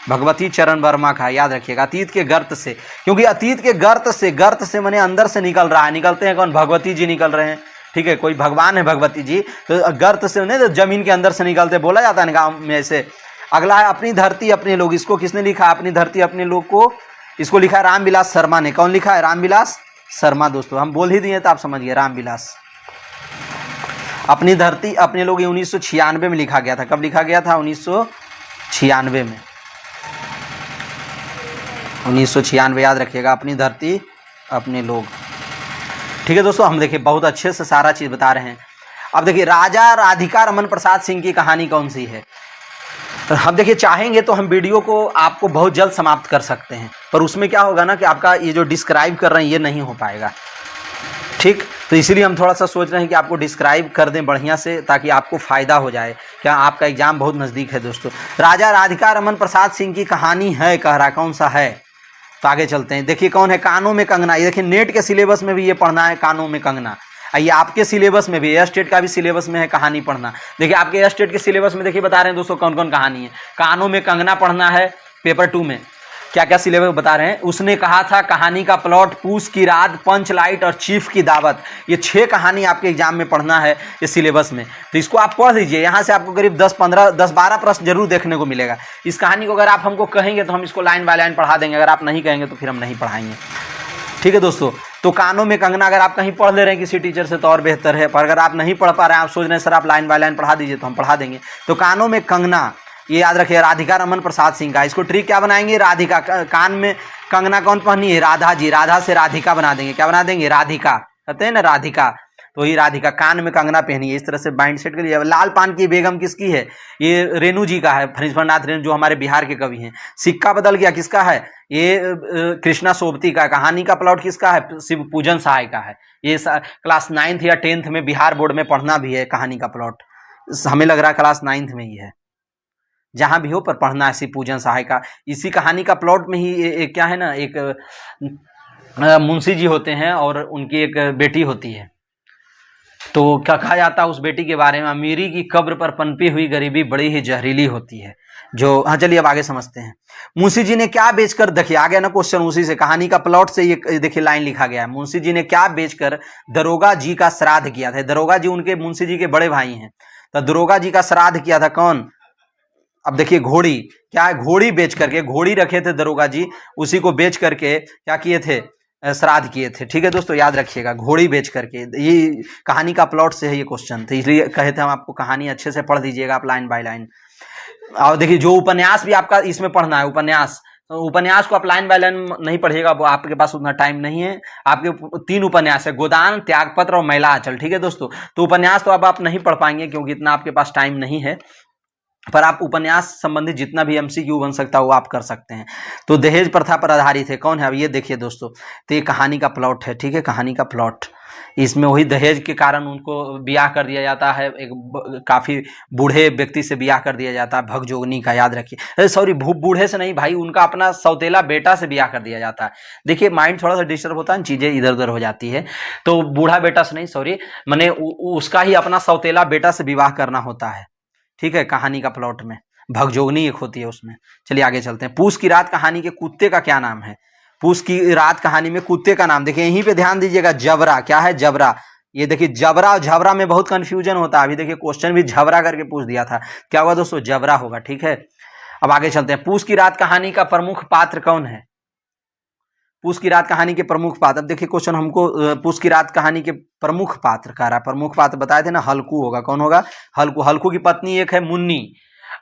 A: भगवती चरण वर्मा का, याद रखिएगा। अतीत के गर्त से, क्योंकि अतीत के गर्त से माने अंदर से निकल रहा है। निकलते हैं कौन? भगवती जी निकल रहे हैं, ठीक है। कोई भगवान है भगवती जी, तो गर्त से नहीं, तो जमीन के अंदर से निकलते, बोला जाता है गाँव में ऐसे। अगला है अपनी धरती अपने लोग। इसको किसने लिखा? अपनी धरती अपने लोग को, इसको लिखा है रामविलास शर्मा ने। कौन लिखा है? रामविलास शर्मा दोस्तों। हम बोल ही दिए तो आप समझ गए, रामविलास। अपनी धरती अपने लोग, ये 1996 में लिखा गया था। कब लिखा गया था? 1996 में। 1996, याद रखिएगा। अपनी धरती अपने लोग, ठीक है दोस्तों। हम देखिए बहुत अच्छे से सारा चीज़ बता रहे हैं। अब देखिए राजा राधिका रमन प्रसाद सिंह की कहानी कौन सी है? हम देखिए चाहेंगे तो हम वीडियो को आपको बहुत जल्द समाप्त कर सकते हैं, पर उसमें क्या होगा ना कि आपका ये जो डिस्क्राइब कर रहे हैं ये नहीं हो पाएगा। ठीक। तो इसीलिए हम थोड़ा सा सोच रहे हैं कि आपको डिस्क्राइब कर दें बढ़िया से, ताकि आपको फ़ायदा हो जाए। क्या आपका एग्जाम बहुत नज़दीक है दोस्तों। राजा राधिका रमन प्रसाद सिंह की कहानी है, कह रहा कौन सा है। तो आगे चलते हैं, देखिए कौन है, कानों में कंगना। ये देखिए नेट के सिलेबस में भी ये पढ़ना है, कानों में कंगना। ये आपके सिलेबस में भी, एयर स्टेट का भी सिलेबस में है कहानी पढ़ना। देखिए आपके एयर स्टेट के सिलेबस में देखिए बता रहे हैं दोस्तों कौन कौन कहानी है। कानों में कंगना पढ़ना है पेपर 2 में। क्या क्या सिलेबस बता रहे हैं। उसने कहा था, कहानी का प्लॉट, पूस की रात, पंच लाइट और चीफ की दावत। ये 6 कहानी आपके एग्जाम में पढ़ना है इस सिलेबस में। तो इसको आप पढ़ लीजिए, यहाँ से आपको करीब 10-12 प्रश्न जरूर देखने को मिलेगा। इस कहानी को अगर आप हमको कहेंगे तो हम इसको लाइन बाय लाइन पढ़ा देंगे, अगर आप नहीं कहेंगे तो फिर हम नहीं पढ़ाएंगे। ठीक है दोस्तों। तो कानों में कंगना अगर आप कहीं पढ़ ले रहे हैं किसी टीचर से तो और बेहतर है, पर अगर आप नहीं पढ़ पा रहे हैं, आप सोच रहे हैं सर आप लाइन बाय लाइन पढ़ा दीजिए, तो हम पढ़ा देंगे। तो कानों में कंगना, ये याद रखिए, राधिका रमन प्रसाद सिंह का। इसको ट्रिक क्या बनाएंगे, राधिका, कान में कंगना कौन पहनी है, राधा जी, राधा से राधिका बना देंगे। क्या बना देंगे, राधिका, कहते हैं ना राधिका, तो ही राधिका, कान में कंगना पहनी है। इस तरह से माइंड सेट कर लिया। लाल पान की बेगम किसकी है, ये रेणु जी का है, फणीश्वरनाथ रेणु, जो हमारे बिहार के कवि हैं। सिक्का बदल गया किसका है, ये कृष्णा सोबती का। कहानी का प्लॉट किसका है, शिव पूजन सहाय का है। ये क्लास 9th या 10th में बिहार बोर्ड में पढ़ना भी है कहानी का प्लॉट। हमें लग रहा है क्लास 9th में ही है, जहां भी हो पर पढ़ना है शिव पूजन सहाय का। इसी कहानी का प्लॉट में ही एक क्या है ना, एक मुंशी जी होते हैं और उनकी एक बेटी होती है। तो क्या कहा जाता है उस बेटी के बारे में, अमीरी की कब्र पर पनपी हुई गरीबी बड़ी ही जहरीली होती है। जो, हाँ चलिए अब आगे समझते हैं। मुंशी जी ने क्या बेचकर, देखिए आ गया ना क्वेश्चन उसी से, कहानी का प्लॉट से ये देखिए लाइन लिखा गया है। मुंशी जी ने क्या बेचकर दरोगा जी का श्राद्ध किया था। दरोगा जी उनके मुंशी जी के बड़े भाई हैं। तो दरोगा जी का श्राद्ध किया था कौन, अब देखिए घोड़ी, क्या है, घोड़ी बेच करके, घोड़ी रखे थे दरोगा जी, उसी को बेच करके क्या किए थे, श्राद्ध किए थे। ठीक है दोस्तों, याद रखिएगा, घोड़ी बेच करके। ये कहानी का प्लॉट से है ये क्वेश्चन, तो इसलिए कहे थे हम आपको कहानी अच्छे से पढ़ दीजिएगा आप लाइन बाय लाइन। और देखिए जो उपन्यास भी आपका इसमें पढ़ना है, उपन्यास, तो उपन्यास को आप लाइन बाय लाइन नहीं पढ़िएगा, वो आपके पास उतना टाइम नहीं है। आपके 3 उपन्यास है, गोदान, त्यागपत्र और मैलांचल। ठीक है दोस्तों। तो उपन्यास तो अब आप नहीं पढ़ पाएंगे क्योंकि इतना आपके पास टाइम नहीं है, पर आप उपन्यास संबंधित जितना भी एमसीक्यू बन सकता है वो आप कर सकते हैं। तो दहेज प्रथा पर आधारित है, कौन है, अब ये देखिए दोस्तों, तो ये कहानी का प्लॉट है। ठीक है, कहानी का प्लॉट, इसमें वही दहेज के कारण उनको ब्याह कर दिया जाता है, एक काफ़ी बूढ़े व्यक्ति से ब्याह कर दिया जाता है, भगजोगनी का, याद रखिए। सॉरी, बूढ़े से नहीं भाई, उनका अपना सौतेला बेटा से ब्याह कर दिया जाता है। देखिए माइंड थोड़ा सा डिस्टर्ब होता है, चीज़ें इधर उधर हो जाती है। तो बूढ़ा बेटा से नहीं, सॉरी, मैंने उसका ही अपना सौतेला बेटा से विवाह करना होता है। ठीक है, कहानी का प्लॉट में भगजोगनी एक होती है उसमें। चलिए आगे चलते हैं। पूस की रात कहानी के कुत्ते का क्या नाम है। पूस की रात कहानी में कुत्ते का नाम, देखिए यहीं पे ध्यान दीजिएगा, जबरा। क्या है, जबरा। ये देखिए जबरा और झबरा में बहुत कंफ्यूजन होता है। अभी देखिए क्वेश्चन भी झबरा करके पूछ दिया था, क्या होगा दोस्तों, जबरा होगा। ठीक है, अब आगे चलते हैं। पूस की रात कहानी का प्रमुख पात्र कौन है। पूस की रात कहानी के प्रमुख पात्र, अब देखिए क्वेश्चन हमको पूस की रात कहानी के प्रमुख पात्र कह रहा है। प्रमुख पात्र बताए थे ना, हल्कू होगा। कौन होगा, हल्कू। हल्कू की पत्नी एक है मुन्नी,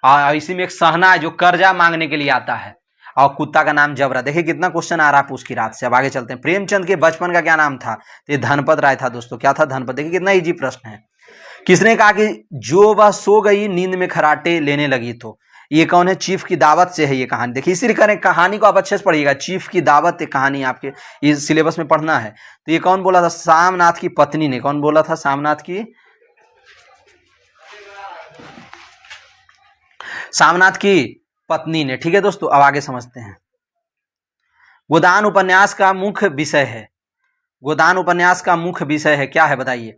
A: और इसी में एक सहना है जो कर्जा मांगने के लिए आता है, और कुत्ता का नाम जबरा। देखिए कितना क्वेश्चन आ रहा है पूस की रात से। अब आगे चलते हैं। प्रेमचंद के बचपन का क्या नाम था, तो ये धनपत राय था दोस्तों। क्या था, धनपत। देखिए कितना इजी प्रश्न है। किसने कहा कि जो वह सो गई नींद में खराटे लेने लगी, तो ये कौन है, चीफ की दावत से है ये कहानी। देखिए इसी करें, कहानी को आप अच्छे से पढ़िएगा। चीफ की दावत एक कहानी आपके इस सिलेबस में पढ़ना है। तो ये कौन बोला था, सामनाथ की पत्नी ने। कौन बोला था, सामनाथ की पत्नी ने। ठीक है दोस्तों, अब आगे समझते हैं। गोदान उपन्यास का मुख्य विषय है। गोदान उपन्यास का मुख्य विषय है, क्या है बताइए।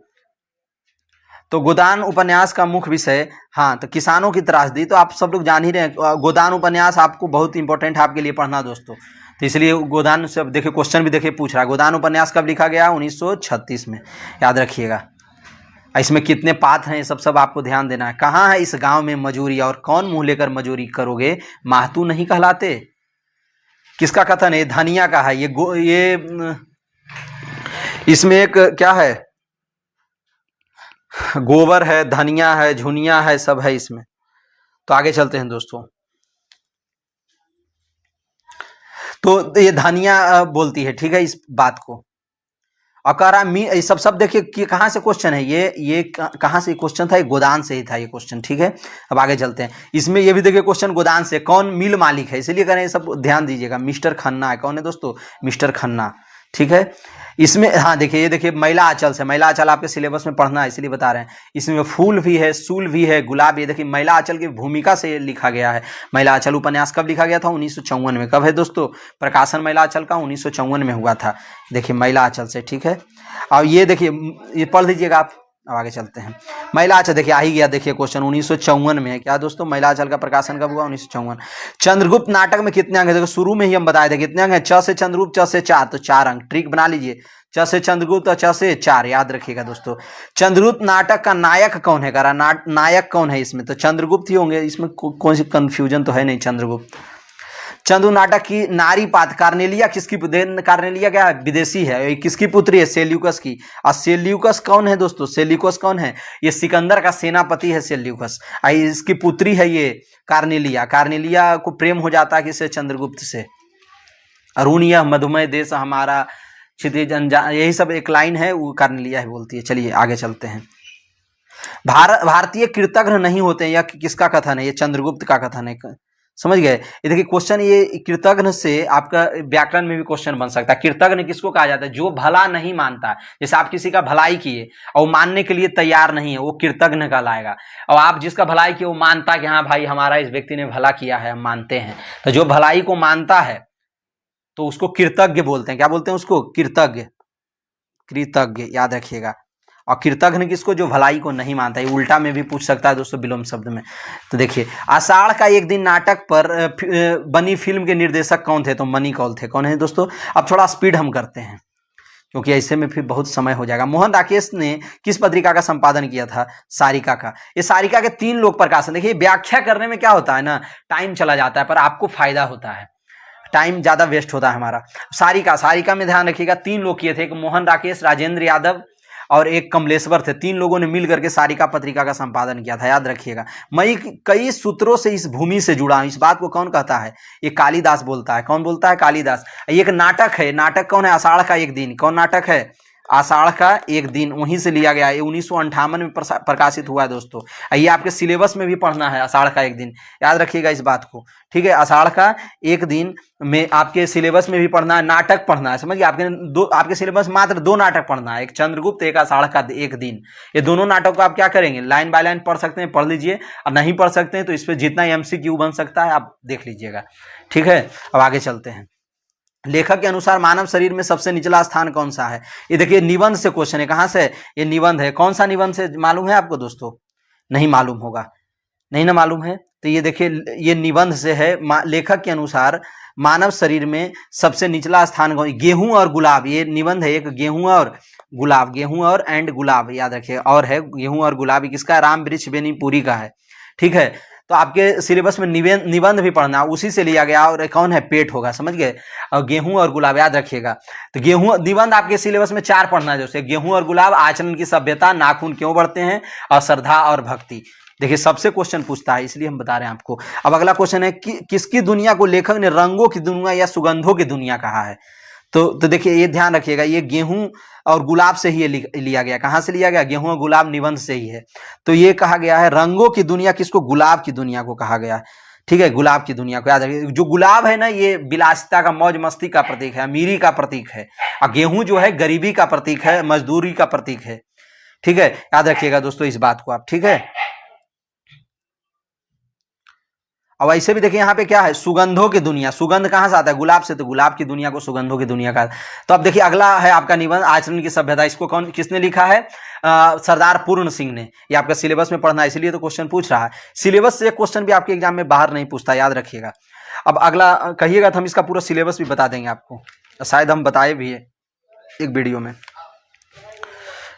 A: तो गोदान उपन्यास का मुख्य विषय, हाँ, तो किसानों की त्रासदी। तो आप सब लोग जान ही रहे हैं, गोदान उपन्यास आपको बहुत इंपॉर्टेंट है आपके लिए पढ़ना दोस्तों। तो इसलिए गोदान से देखिए क्वेश्चन भी देखिए पूछ रहा है। गोदान उपन्यास कब लिखा गया, 1936 में, याद रखिएगा। इसमें कितने पात्र हैं, सब आपको ध्यान देना है। कहाँ है इस गांव में मजूरी, और कौन मुंह लेकर मजूरी करोगे, माहतू नहीं कहलाते। किसका कथन है, धनिया का है। ये इसमें एक क्या है, गोबर है, धनिया है, झुनिया है, सब है इसमें। तो आगे चलते हैं दोस्तों। तो ये धनिया बोलती है, ठीक है, इस बात को। अकारा मी, सब देखिए कि कहाँ से क्वेश्चन है, ये कहाँ से क्वेश्चन था, ये गोदान से ही था ये क्वेश्चन। ठीक है, अब आगे चलते हैं। इसमें ये भी देखिए क्वेश्चन गोदान से, कौन मिल मालिक है, इसलिए करें सब ध्यान दीजिएगा। मिस्टर खन्ना है, कौन है दोस्तों, मिस्टर खन्ना। ठीक है। इसमें हाँ देखिए, ये देखिए महिला आंचल से, महिला आंचल आपके सिलेबस में पढ़ना है इसलिए बता रहे हैं। इसमें फूल भी है, सूल भी है, गुलाब। ये देखिए महिला आंचल की भूमिका से लिखा गया है। महिला आंचल उपन्यास कब लिखा गया था? 1954 में। कब है दोस्तों प्रकाशन महिला आंचल का? 1954 में हुआ था। देखिए महिला आंचल से, ठीक है। और ये देखिए, ये पढ़ लीजिएगा आप। अब आगे चलते हैं। महिला आंचल देखिए आ ही गया, देखिए क्वेश्चन 1954 में है। क्या दोस्तों, महिला आंचल का प्रकाशन कब हुआ? 1954। चंद्रगुप्त नाटक में कितने अंक है? देखो शुरू में ही हम बताए थे कितने अंक है। च से चंद्रगुप्त, च से 4, तो 4 अंक। ट्रिक बना लीजिए, च से चंद्रगुप्त और च से 4, याद रखिएगा दोस्तों। चंद्रगुप्त नाटक का नायक कौन है? करा नायक कौन है इसमें? तो चंद्रगुप्त ही होंगे, इसमें कौन सी कंफ्यूजन तो है नहीं। चंद्रगुप्त। चंदू नाटक की नारी पात्र कार्नेलिया किसकी? कार्नेलिया क्या है? विदेशी है। किसकी पुत्री है? सेल्यूकस की। और सेल्यूकस कौन है दोस्तों? सेल्यूकस कौन है? ये सिकंदर का सेनापति है सेल्यूकस। इसकी पुत्री है ये कार्नेलिया। कार्नेलिया को प्रेम हो जाता है किससे? चंद्रगुप्त से। अरुण यह मधुमेह देश हमारा, क्षितिज अनजान, यही सब एक लाइन है, वो कार्नेलिया है बोलती है। चलिए आगे चलते हैं। भारतीय कृतघ्न नहीं होते हैं, यह किसका कथन है? ये चंद्रगुप्त का कथन है। समझ गए? ये देखिए क्वेश्चन, ये कृतघ्न से आपका व्याकरण में भी क्वेश्चन बन सकता है। कृतघ्न किसको कहा जाता है? जो भला नहीं मानता। जैसे आप किसी का भलाई किए और मानने के लिए तैयार नहीं है, वो कृतघ्न कहलाएगा। और आप जिसका भलाई किए वो मानता कि हाँ भाई हमारा इस व्यक्ति ने भला किया है, हम मानते हैं, तो जो भलाई को मानता है तो उसको कृतज्ञ बोलते हैं। क्या बोलते हैं उसको? कृतज्ञ। कृतज्ञ याद रखिएगा। और कृतघ्न किसको? जो भलाई को नहीं मानता। ये उल्टा में भी पूछ सकता है दोस्तों, विलोम शब्द में। तो देखिए, आषाढ़ का एक दिन नाटक पर बनी फिल्म के निर्देशक कौन थे? तो मनी कौल थे। कौन है दोस्तों? अब थोड़ा स्पीड हम करते हैं क्योंकि ऐसे में फिर बहुत समय हो जाएगा। मोहन राकेश ने किस पत्रिका का संपादन किया था? सारिका का। ये सारिका के 3 लोक प्रकाशन। देखिए व्याख्या करने में क्या होता है ना, टाइम चला जाता है, पर आपको फायदा होता है, टाइम ज्यादा वेस्ट होता है हमारा। सारिका में ध्यान रखिएगा 3 लोग किए थे, एक मोहन राकेश, राजेंद्र यादव और एक कमलेश्वर थे। 3 लोगों ने मिलकर के सारिका पत्रिका का संपादन किया था, याद रखिएगा। मैं कई सूत्रों से इस भूमि से जुड़ा हूं। इस बात को कौन कहता है? ये कालिदास बोलता है। कौन बोलता है? कालिदास। ये एक नाटक है। नाटक कौन है? आषाढ़ का एक दिन। कौन नाटक है? आषाढ़ का एक दिन, वहीं से लिया गया है। 1958 में प्रकाशित हुआ है दोस्तों। ये आपके सिलेबस में भी पढ़ना है, आषाढ़ का एक दिन, याद रखिएगा इस बात को, ठीक है। आषाढ़ का एक दिन में आपके सिलेबस में भी पढ़ना है, नाटक पढ़ना है, समझिए। आपके सिलेबस मात्र 2 नाटक पढ़ना है, एक चंद्रगुप्त, एक आषाढ़ का एक दिन। ये दोनों नाटक को आप क्या करेंगे? लाइन बाय लाइन पढ़ सकते हैं, पढ़ लीजिए। और नहीं पढ़ सकते हैं तो इस पर जितना MCQ बन सकता है आप देख लीजिएगा, ठीक है। अब आगे चलते हैं। लेखक के अनुसार मानव शरीर में सबसे निचला स्थान कौन सा है? ये देखिए निबंध से क्वेश्चन है। कहां से? ये निबंध है। कौन सा निबंध से मालूम है आपको दोस्तों? नहीं मालूम होगा, नहीं ना मालूम है। तो ये देखिए, ये निबंध से है। लेखक के अनुसार मानव शरीर में सबसे निचला स्थान कौन? गेहूं और गुलाब। ये निबंध है, एक गेहूं और गुलाब, गेहूं और एंड गुलाब, याद रखिए। और है गेहूं और गुलाब, किसका? राम वृक्ष बेनीपुरी का है, ठीक है। तो आपके सिलेबस में निबंध भी पढ़ना, उसी से लिया गया। और कौन है? पेट होगा, समझ गए। और गेहूं और गुलाब याद रखिएगा। तो गेहूं निबंध आपके सिलेबस में 4 पढ़ना है, जैसे गेहूं और गुलाब, आचरण की सभ्यता, नाखून क्यों बढ़ते हैं, और श्रद्धा और भक्ति। देखिए सबसे क्वेश्चन पूछता है, इसलिए हम बता रहे हैं आपको। अब अगला क्वेश्चन है कि किसकी दुनिया को लेखक ने रंगों की दुनिया या सुगंधों की दुनिया कहा है? तो देखिए ये ध्यान रखिएगा, ये गेहूं और गुलाब से ही लिया गया। कहां से लिया गया? गेहूं और गुलाब निबंध से ही है। तो ये कहा गया है रंगों की दुनिया, किसको? गुलाब की दुनिया को कहा गया है, ठीक है। गुलाब की दुनिया को याद रखिए। जो गुलाब है ना, ये विलासिता का, मौज मस्ती का प्रतीक है, अमीरी का प्रतीक है। और गेहूं जो है गरीबी का प्रतीक है, मजदूरी का प्रतीक है, ठीक है। याद रखिएगा दोस्तों इस बात को आप, ठीक है। अब ऐसे भी देखिए यहाँ पे क्या है? सुगंधों की दुनिया। सुगंध कहाँ से आता है? गुलाब से। तो गुलाब की दुनिया को सुगंधों की दुनिया का। तो अब देखिए अगला है आपका निबंध आचरण की सभ्यता। इसको किसने लिखा है? सरदार पूर्ण सिंह ने। ये आपका सिलेबस में पढ़ना है, इसलिए तो क्वेश्चन पूछ रहा है। सिलेबस से क्वेश्चन भी आपके एग्जाम में बाहर नहीं पूछता, याद रखिएगा। अब अगला कहिएगा तो हम इसका पूरा सिलेबस भी बता देंगे आपको, शायद हम बताए भी है एक वीडियो में।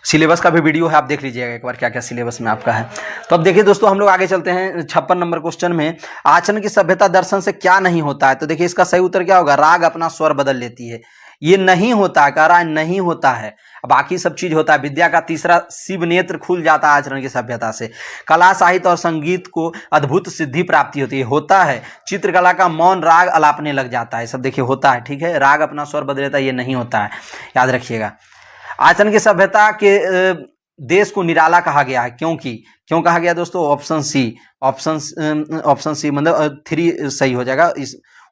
A: सिलेबस का भी वीडियो है, आप देख लीजिएगा एक बार क्या क्या सिलेबस में आपका है। तो अब देखिए दोस्तों, हम लोग आगे चलते हैं 56 नंबर क्वेश्चन में। आचरण की सभ्यता दर्शन से क्या नहीं होता है? तो देखिए इसका सही उत्तर क्या होगा? राग अपना स्वर बदल लेती है। ये नहीं होता है, कह रहा है नहीं होता है, बाकी सब चीज होता है। विद्या का तीसरा शिव नेत्र खुल जाता है आचरण की सभ्यता से। कला साहित्य और संगीत को अद्भुत सिद्धि प्राप्ति होती है, होता है। चित्रकला का मौन राग अलापने लग जाता है, सब देखिए होता है, ठीक है। राग अपना स्वर बदल लेता है, ये नहीं होता है, याद रखिएगा। आचरण की सभ्यता के देश को निराला कहा गया है, क्यों कहा गया दोस्तों? ऑप्शन सी मतलब 3 सही हो जाएगा।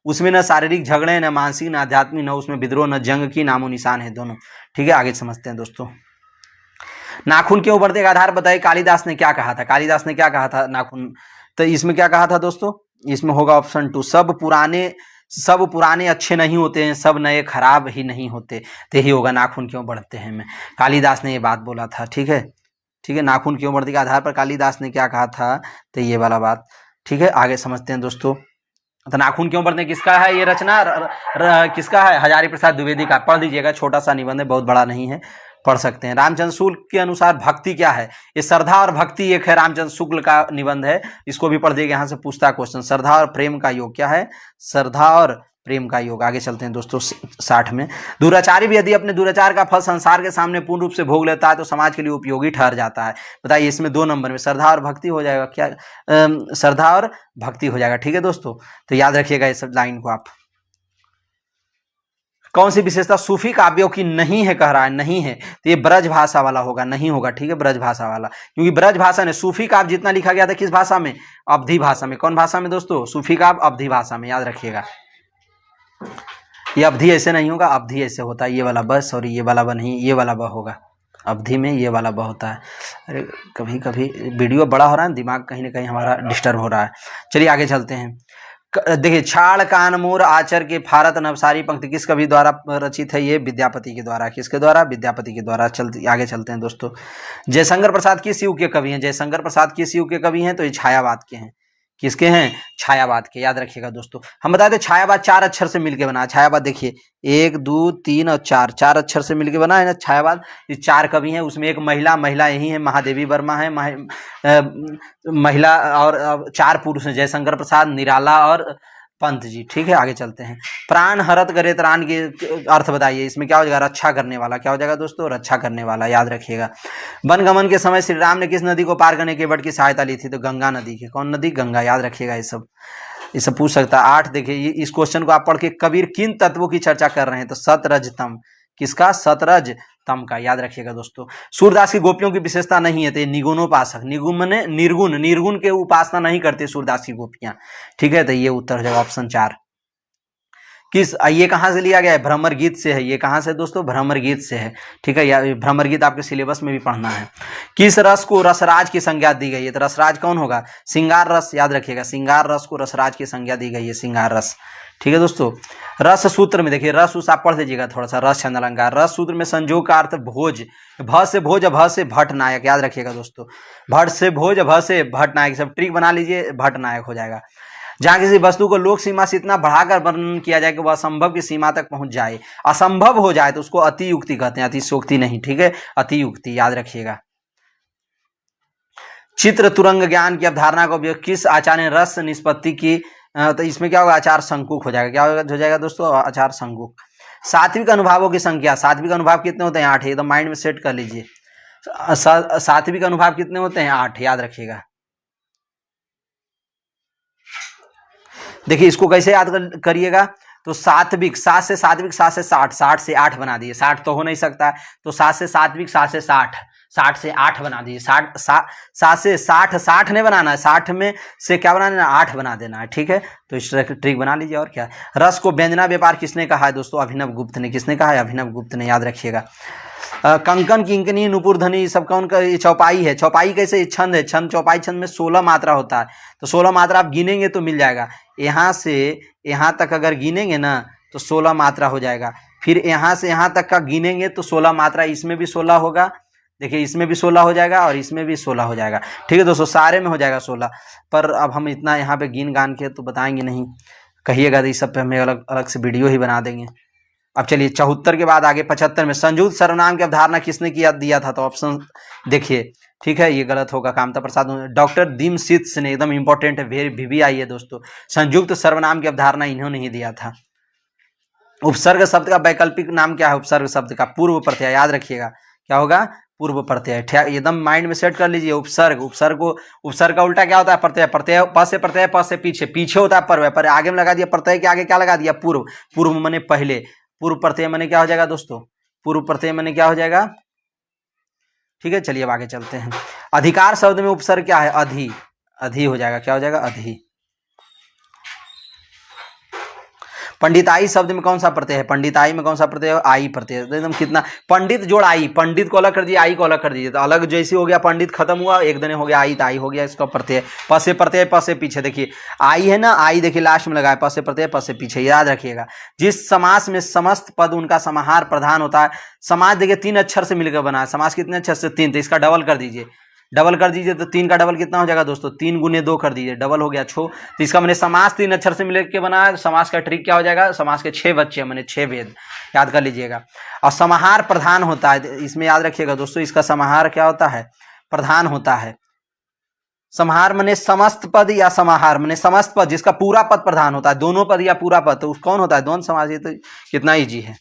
A: उसमें न शारीरिक झगड़े, न मानसिक, न आध्यात्मिक, न उसमें विद्रोह, न जंग की नामो निशान है दोनों। ठीक है, आगे समझते हैं दोस्तों। नाखून के उभरते का आधार बताइए, कालिदास ने क्या कहा था? कालिदास ने क्या कहा था नाखून? तो इसमें क्या कहा था दोस्तों? इसमें होगा ऑप्शन 2, सब पुराने अच्छे नहीं होते हैं, सब नए खराब ही नहीं होते। तो यही होगा, नाखून क्यों बढ़ते हैं में कालिदास ने ये बात बोला था। ठीक है, ठीक है, नाखून क्यों बढ़ते के आधार पर कालिदास ने क्या कहा था? तो ये वाला बात। ठीक है, आगे समझते हैं दोस्तों। तो नाखून क्यों बढ़ते किसका है ये रचना? किसका है? हजारी प्रसाद द्विवेदी का। पढ़ दीजिएगा, छोटा सा निबंध है, बहुत बड़ा नहीं है, पढ़ सकते हैं। रामचंद्र शुक्ल के अनुसार भक्ति क्या है? ये श्रद्धा और भक्ति एक है, रामचंद्र शुक्ल का निबंध है, इसको भी पढ़ दीजिएगा, यहाँ से पूछता है क्वेश्चन। श्रद्धा और प्रेम का योग क्या है? श्रद्धा और प्रेम का योग। आगे चलते हैं दोस्तों 60 में। दुराचारी भी यदि अपने दुराचार का फल संसार के सामने पूर्ण रूप से भोग लेता है तो समाज के लिए उपयोगी ठहर जाता है। बताइए, इसमें 2 नंबर में श्रद्धा और भक्ति हो जाएगा क्या? श्रद्धा और भक्ति हो जाएगा। ठीक है दोस्तों, तो याद रखिएगा इस सब लाइन को आप। कौन सी विशेषता सूफी काव्यों की नहीं है कह रहा है? नहीं है, तो ये ब्रज भाषा वाला होगा, नहीं होगा। ठीक है, ब्रज भाषा वाला, क्योंकि ब्रज भाषा ने सूफी काव्य जितना लिखा गया था किस भाषा में? अवधी भाषा में। कौन भाषा में दोस्तों? सूफी काव्य अवधी भाषा में, याद रखिएगा। ये अवधि ऐसे नहीं होगा, अवधि ऐसे होता है, ये वाला ब, सॉरी ये वाला ब नहीं, ये वाला ब होगा। अवधि में ये वाला ब होता है। अरे कभी कभी वीडियो बड़ा हो रहा है, दिमाग कहीं ना कहीं हमारा डिस्टर्ब हो रहा है। चलिए आगे चलते हैं। देखिए, छाड़ कान मोर आचर के फारत नवसारी पंक्ति किस कवि द्वारा रचित है? ये विद्यापति के द्वारा। किसके द्वारा? विद्यापति के द्वारा। आगे चलते हैं दोस्तों। जयशंकर प्रसाद किस युग के कवि हैं? जयशंकर प्रसाद किस युग के कवि हैं? तो ये छायावाद के हैं। किसके हैं? छायावाद के, याद रखिएगा दोस्तों। हम बताते हैं छायावाद 4 अक्षर से मिलकर बना है। छायावाद देखिए 1 2 3 और 4, 4 अक्षर से मिलकर बना है ना छायावाद। ये 4 कवि हैं, उसमें एक महिला यही है, महादेवी वर्मा है, महिला, और 4 पुरुष हैं, जयशंकर प्रसाद, निराला और पंत जी। ठीक है, आगे चलते हैं। प्राण हरत करे त्राण के अर्थ बताइए, इसमें क्या हो जाएगा? रक्षा करने वाला। क्या हो जाएगा दोस्तों? रक्षा करने वाला, याद रखिएगा। वन गमन के समय श्री राम ने किस नदी को पार करने के वट की सहायता ली थी? तो गंगा नदी की। कौन नदी? गंगा, याद रखिएगा। ये सब पूछ सकता है। 8 देखिए, इस क्वेश्चन को आप पढ़ के कबीर किन तत्वों की चर्चा कर रहे हैं? तो सतरजतम। किसका? सतरज तम का, याद रखिएगा दोस्तों। सूरदास की गोपियों की विशेषता नहीं है, तो निगुणोपासक। निर्गुण के उपासना नहीं करते सूरदास की गोपियां। ठीक है, तो ये उत्तर हो जाएगा ऑप्शन 4। ये कहां से लिया गया है? भ्रमर गीत से है। ये कहां से दोस्तों? भ्रमर गीत से है। ठीक है, भ्रमर गीत आपके सिलेबस में भी पढ़ना है। किस रस को रसराज की संज्ञा दी गई है? तो रसराज कौन होगा? श्रृंगार रस, याद रखिएगा। श्रृंगार रस को रसराज की संज्ञा दी गई है, श्रृंगार रस। ठीक है दोस्तों। रस सूत्र में देखिए, रस उस आप पढ़ लीजिएगा थोड़ा सा, रस छंद अलंकार। रस सूत्र में संजोग का अर्थ भोज, भ से भोज, भ से भट्ट नायक, याद रखिएगा दोस्तों। भट्ट से भोज, भ से भट्ट नायक, सब ट्रिक बना लीजिए, भट्ट नायक हो जाएगा। जहां किसी वस्तु को लोक सीमा से इतना बढ़ाकर वर्णन किया जाए कि वह असंभव की सीमा तक पहुंच जाए, असंभव हो जाए, तो उसको अतियुक्ति कहते हैं, अतिशोक्ति नहीं। ठीक है, अतियुक्ति, याद रखिएगा। चित्र तुरंग ज्ञान की अवधारणा को किस आचार्य ने रस निष्पत्ति की? तो इसमें क्या होगा? आचार संकुक हो जाएगा। क्या हो जाएगा दोस्तों? आचार संकुक। सात्विक अनुभावों की संख्या, सात्विक अनुभाव कितने होते हैं? 8 है, एकदम माइंड में सेट कर लीजिए। सात्विक अनुभाव कितने होते हैं? 8, याद रखिएगा। देखिए, इसको कैसे याद करिएगा? तो सात्विक, 7 से सात्विक, 7 से 60, 60 से 8 बना दिए। 60 तो हो नहीं सकता, तो 7 से सात्विक, 7 से 60, 60 से 8 बना दीजिए। 7 से 60, 60 नहीं बनाना है, 60 में से क्या बनाना है? 8 बना देना है। ठीक है, तो इस तरह की ट्रिक बना लीजिए। और क्या? रस को व्यंजना व्यापार किसने कहा है दोस्तों? अभिनव गुप्त ने। किसने कहा है? अभिनव गुप्त ने, याद रखिएगा। कंकन, किंकनी, नुपुरधनी, सब कौन का? चौपाई है। चौपाई कैसे? छंद है। छंद, चौपाई छंद में 16 मात्रा होता है, तो 16 मात्रा आप गिनेंगे तो मिल जाएगा। यहाँ से यहाँ तक अगर गिनेंगे ना तो 16 मात्रा हो जाएगा। फिर यहाँ से यहाँ तक का गिनेंगे तो 16 मात्रा, इसमें भी 16 होगा। देखिए, इसमें भी 16 हो जाएगा और इसमें भी 16 हो जाएगा। ठीक है दोस्तों, सारे में हो जाएगा 16। पर अब हम इतना यहाँ पे गिन गान के तो बताएंगे नहीं, कहिएगा तो इस सब पे हमें अलग अलग से वीडियो ही बना देंगे। अब चलिए 74 के बाद आगे 75 में संयुक्त सर्वनाम की अवधारणा किसने दिया था? तो ऑप्शन देखिए। ठीक है, ये गलत होगा, कामता प्रसाद। डॉक्टर दीमसित्स ने, एकदम इंपॉर्टेंट है, VVI है दोस्तों। संयुक्त सर्वनाम की अवधारणा इन्होंने ही दिया था। उपसर्ग शब्द का वैकल्पिक नाम क्या है? उपसर्ग शब्द का पूर्व प्रत्यय, याद रखिएगा। क्या होगा? पूर्व प्रत्यय। एकदम माइंड में सेट कर लीजिए। उपसर्ग, उपसर्ग का उल्टा क्या होता है? प्रत्यय। प्रत्यय प से प्रत्यय, प से पीछे होता है प्रत्यय, पर आगे में लगा दिया। प्रत्यय के आगे क्या लगा दिया? पूर्व। पूर्व माने पहले। पूर्व प्रत्यय माने क्या हो जाएगा दोस्तों? पूर्व प्रत्यय माने क्या हो जाएगा? ठीक है, चलिए अब आगे चलते हैं। अधिकार शब्द में उपसर्ग क्या है? अधि। अधि हो जाएगा। क्या हो जाएगा? अधि। पंडिताई शब्द में कौन सा प्रत्यय है? पंडिताई में कौन सा प्रत्यय है? आई प्रत्यय। एकदम कितना पंडित जोड़ आई, पंडित को अलग कर दिए, आई को अलग कर दीजिए तो अलग जैसे हो गया, पंडित खत्म हुआ, एक दिन हो गया आई, तो आई हो गया इसका प्रत्यय। प से प्रत्यय, प से पीछे, देखिए आई है ना, आई देखिए लास्ट में लगा है, प से प्रत्यय प से पीछे, याद रखिएगा। जिस समास में समस्त पद उनका समाहार प्रधान होता है, समास देखिए 3 अक्षर से मिलकर बना है, समास कितने अक्षर से? 3, तो इसका डबल कर दीजिए, डबल कर दीजिए तो 3 का डबल कितना हो जाएगा दोस्तों? 3 गुने 2 कर दीजिए, डबल हो गया 6। तो इसका मैंने समास 3 अक्षर से मिलकर के बना है। समास का ट्रिक क्या हो जाएगा? समास के 6 बच्चे मैंने 6 वेद, याद कर लीजिएगा। और समाहार प्रधान होता है, इसमें याद रखिएगा दोस्तों, इसका समाहार क्या होता है? प्रधान होता है। समाहार माने समस्त पद या समाहार माने समस्त पद जिसका पूरा पद प्रधान होता है, दोनों पद या पूरा पद, तो कौन होता है? द्वंद्व समास। ये तो कितना ईजी है।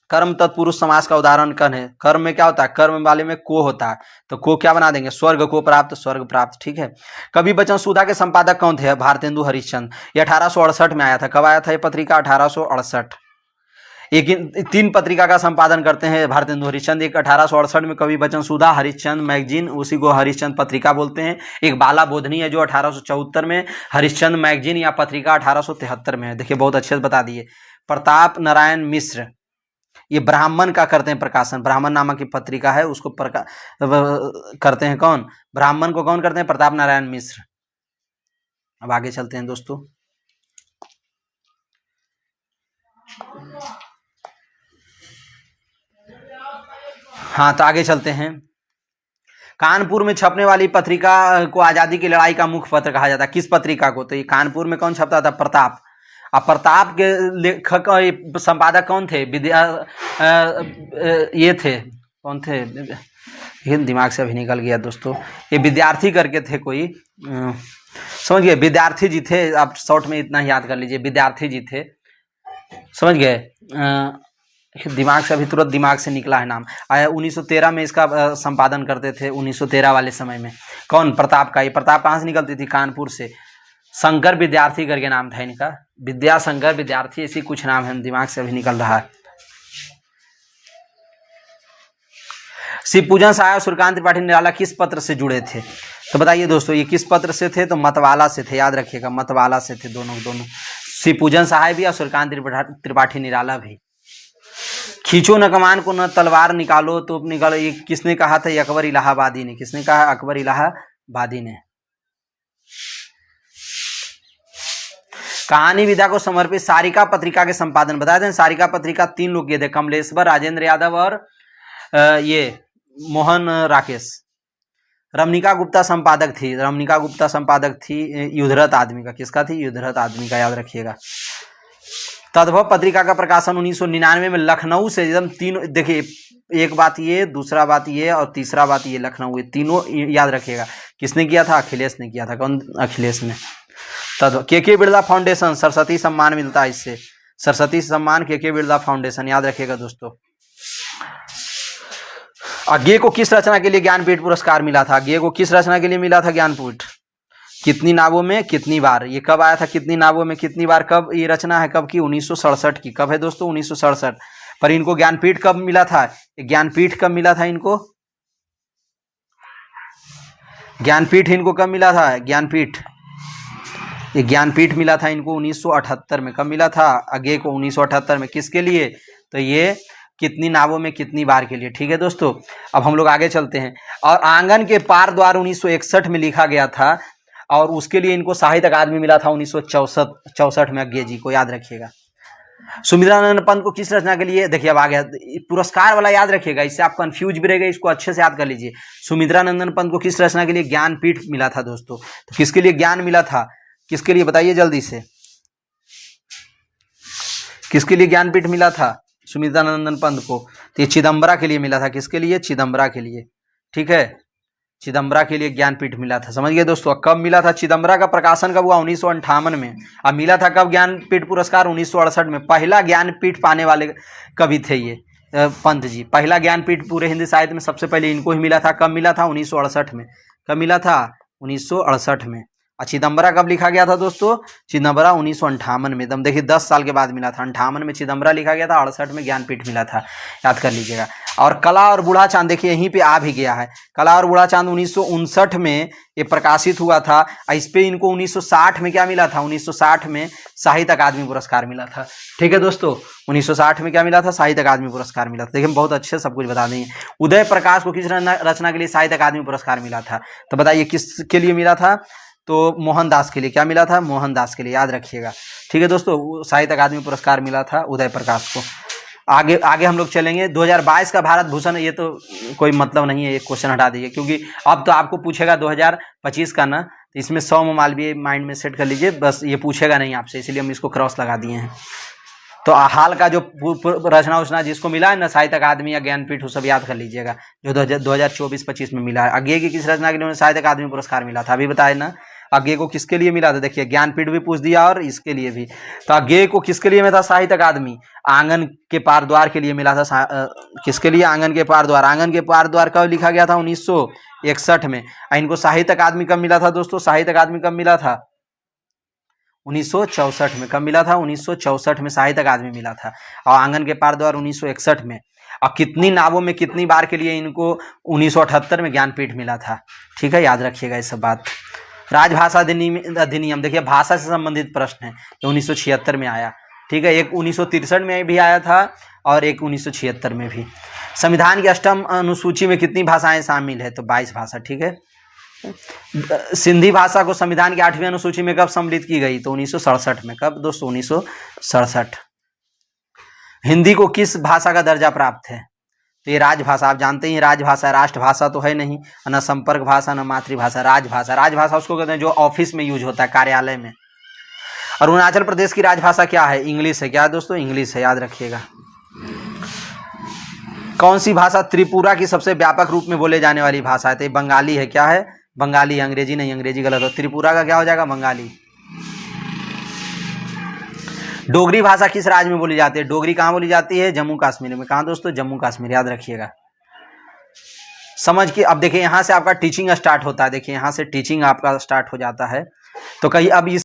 A: कर्म तत्पुरुष समास का उदाहरण कौन है? कर्म में क्या होता है? कर्म वाले में को होता है, तो को क्या बना देंगे? स्वर्ग को प्राप्त, स्वर्ग प्राप्त, ठीक है। कवि बचन सुधा के संपादक कौन थे? भारतेंदु हरिश्चंद्र। ये 1868 में आया था। कब आया था ये पत्रिका? 1868। एक 3 पत्रिका का संपादन करते हैं भारतेंदु हरिश्चंद्र। एक 1868 में कवि बचन सुधा हरिश्चंद्र मैगजीन, उसी को हरिश्चंद्र पत्रिका बोलते हैं। एक बाला बोधनी है जो 1874 में, हरिश्चंद्र मैगजीन या पत्रिका 1873 में है। देखिए बहुत अच्छे से बता दिए। प्रताप नारायण मिश्र, ये ब्राह्मण का करते हैं प्रकाशन, ब्राह्मण नामक की पत्रिका है, उसको करते हैं कौन? ब्राह्मण को कौन करते हैं? प्रताप नारायण मिश्र। अब आगे चलते हैं दोस्तों। हाँ तो आगे चलते हैं। कानपुर में छपने वाली पत्रिका को आजादी की लड़ाई का मुख्य पत्र कहा जाता है। किस पत्रिका को? तो ये कानपुर में कौन छपता था? प्रताप। अब प्रताप के लेखक संपादक कौन थे? ये थे, कौन थे? ये दिमाग से अभी निकल गया दोस्तों। ये विद्यार्थी करके थे कोई, समझ गए? विद्यार्थी जी थे। आप शॉर्ट में इतना याद कर लीजिए, विद्यार्थी जी थे, समझ गए? दिमाग से अभी तुरंत दिमाग से निकला है नाम। 1913 में इसका संपादन करते थे, 1913 वाले समय में। कौन? प्रताप का। ये प्रताप कहाँ से निकलती थी? कानपुर से। शंकर विद्यार्थी करके नाम था इनका, विद्याशंकर विद्यार्थी, ऐसी कुछ नाम है, दिमाग से अभी निकल रहा है। शिवपूजन सहाय और सूर्यकांत त्रिपाठी निराला किस पत्र से जुड़े थे? तो बताइए दोस्तों, ये किस पत्र से थे? तो मतवाला से थे, याद रखिएगा, मतवाला से थे दोनों। शिवपूजन सहाय भी और सूर्यकांत त्रिपाठी निराला भी। खींचो न कमान को न तलवार निकालो तो निकालो, ये किसने कहा था? ये अकबर इलाहाबादी ने। किसने कहा? अकबर इलाहाबादी ने। कहानी विधा को समर्पित सारिका पत्रिका के संपादन बता दें। सारिका पत्रिका 3 लोग किए थे, कमलेश्वर, राजेंद्र यादव और ये मोहन राकेश। रमनिका गुप्ता संपादक थी, रमनिका गुप्ता संपादक थी युद्धरत आदमी का। किसका थी? युद्धरत आदमी का, याद रखिएगा। तद्भव पत्रिका का प्रकाशन 1999 में लखनऊ से, एकदम तीनों देखिए, एक बात ये, दूसरा बात ये और तीसरा बात ये, लखनऊ, ये तीनों याद रखिएगा। किसने किया था? अखिलेश ने किया था। कौन? अखिलेश ने। तद्भव। के बिरला फाउंडेशन, सरस्वती सम्मान मिलता है इससे, सरस्वती सम्मान के बिरला फाउंडेशन, याद रखिएगा दोस्तों। गे को किस रचना के लिए ज्ञानपीठ पुरस्कार मिला था? गे को किस रचना के लिए मिला था ज्ञानपीठ? कितनी नावों में कितनी बार। ये कब आया था? कितनी नावों में कितनी बार। कब ये रचना है? कब की? 1967 की। कब है दोस्तों? 1967। पर इनको ज्ञानपीठ कब मिला था? ज्ञानपीठ कब मिला था इनको? ज्ञानपीठ इनको कब मिला था? ज्ञानपीठ, ये ज्ञानपीठ मिला था इनको 1978 में। कब मिला था? अगे को 1978 में। किसके लिए? तो ये कितनी नावों में कितनी बार के लिए। ठीक है दोस्तों, अब हम लोग आगे चलते हैं। और आंगन के पार द्वार 1961 में लिखा गया था, और उसके लिए इनको साहित्य अकादमी मिला था 1964 में, अज्ञे जी को, याद रखिएगा। सुमित्रानंद पंत को किस रचना के लिए, देखिए अब आ गया पुरस्कार वाला, याद रखिएगा, इससे आप कंफ्यूज भी रहेगा, इसको अच्छे से याद कर लीजिए। सुमित्रानंदन पंत को किस रचना के लिए ज्ञानपीठ मिला था दोस्तों? तो किसके लिए ज्ञान मिला था? किसके लिए बताइए जल्दी से, किसके लिए ज्ञानपीठ मिला था सुमित्रानंदन पंत को? तो ये चिदम्बरा के लिए मिला था। किसके लिए? चिदम्बरा के लिए। ठीक है, चिदम्बरा के लिए ज्ञानपीठ मिला था। समझ गए दोस्तों? कब मिला था? चिदम्बरा का प्रकाशन कब हुआ? 1958 में। अब मिला था कब ज्ञानपीठ पुरस्कार? 1968 में। पहला ज्ञानपीठ पाने वाले कवि थे ये पंत जी। पहला ज्ञानपीठ पूरे हिंदी साहित्य में सबसे पहले इनको ही मिला था। कब मिला था? 1968 में। कब मिला था? 1968 में। और चिदम्बरा कब लिखा गया था दोस्तों? चिदम्बरा 1958 में, एकदम देखिए 10 साल के बाद मिला था। 58 में चिदम्बरा लिखा गया था, 68 में ज्ञानपीठ मिला था, याद कर लीजिएगा। और कला और बूढ़ा चांद देखिए यहीं पे आ भी गया है। कला और बूढ़ा चांद 1959 में ये प्रकाशित हुआ था। इस पे इनको 1960 में क्या मिला था? 1960 में साहित्य अकादमी पुरस्कार मिला था। ठीक है दोस्तों, 1960 में क्या मिला था? साहित्य अकादमी पुरस्कार मिला था। देखिए बहुत अच्छे से सब कुछ बता देंगे। उदय प्रकाश को किस रचना के लिए साहित्य अकादमी पुरस्कार मिला था? तो बताइए किसके लिए मिला था? तो मोहनदास के लिए। क्या मिला था? मोहनदास के लिए, याद रखिएगा। ठीक है दोस्तों, साहित्य अकादमी पुरस्कार मिला था उदय प्रकाश को। आगे हम लोग चलेंगे। 2022 का भारत भूषण, ये तो कोई मतलब नहीं है, ये क्वेश्चन हटा दीजिए, क्योंकि अब तो आपको पूछेगा 2025 का ना, तो इसमें 100 मालवीय माइंड में सेट कर लीजिए, बस ये पूछेगा नहीं आपसे, इसलिए हम इसको क्रॉस लगा दिए हैं। तो हाल का जो रचना उचना जिसको मिला है ना साहित्य अकादमी या ज्ञानपीठ, वो सब याद कर लीजिएगा, जो 2024-25 में मिला है। आगे की किस रचना के लिए साहित्य अकादमी पुरस्कार मिला था? अभी बताए ना। आगे को किसके लिए मिला था? देखिए ज्ञानपीठ भी पूछ दिया और इसके लिए भी। तो आगे को किसके लिए मिला था? साहित्य अकादमी आंगन के पार द्वार के लिए मिला था। किसके लिए? आंगन के पार द्वार। आंगन के पार द्वार कब लिखा गया था? 1961 में। इनको साहित्य अकादमी कब मिला था दोस्तों? साहित्य अकादमी कब मिला था? 1964 में। कब मिला था? 1964 में साहित्य अकादमी मिला था। और आंगन के पार द्वार 1961 में। और कितनी नावों में कितनी बार के लिए इनको 1978 में ज्ञानपीठ मिला था। ठीक है, याद रखिएगा ये सब बात। राजभाषा अधिनियम, देखिए भाषा से संबंधित प्रश्न है, जो 1976 में आया। ठीक है, एक 1963 में भी आया था और एक 1976 में भी। संविधान की 8वीं अनुसूची में कितनी भाषाएं शामिल है? तो 22 भाषा। ठीक है, सिंधी भाषा को संविधान की 8वीं अनुसूची में कब सम्मिलित की गई? तो 1967 में। कब दोस्तों? 1967। हिंदी को किस भाषा का दर्जा प्राप्त है? तो ये राजभाषा, आप जानते ही राजभाषा, राष्ट्रभाषा तो है नहीं, न संपर्क भाषा न मातृभाषा, राजभाषा। राजभाषा उसको कहते हैं जो ऑफिस में यूज होता है, कार्यालय में। अरुणाचल प्रदेश की राजभाषा क्या है? इंग्लिश है। क्या दोस्तों? इंग्लिश है, याद रखिएगा। कौन सी भाषा त्रिपुरा की सबसे व्यापक रूप में बोले जाने वाली भाषा है? तो बंगाली है। क्या है? बंगाली। अंग्रेजी नहीं, अंग्रेजी गलत हो। त्रिपुरा का क्या हो जाएगा? बंगाली। डोगरी भाषा किस राज्य में बोली जाती है? डोगरी कहाँ बोली जाती है? जम्मू कश्मीर में। कहाँ दोस्तों? जम्मू कश्मीर, याद रखिएगा। समझ के अब देखिए यहाँ से आपका टीचिंग स्टार्ट होता है। देखिए यहाँ से टीचिंग आपका स्टार्ट हो जाता है। तो कहीं अब इस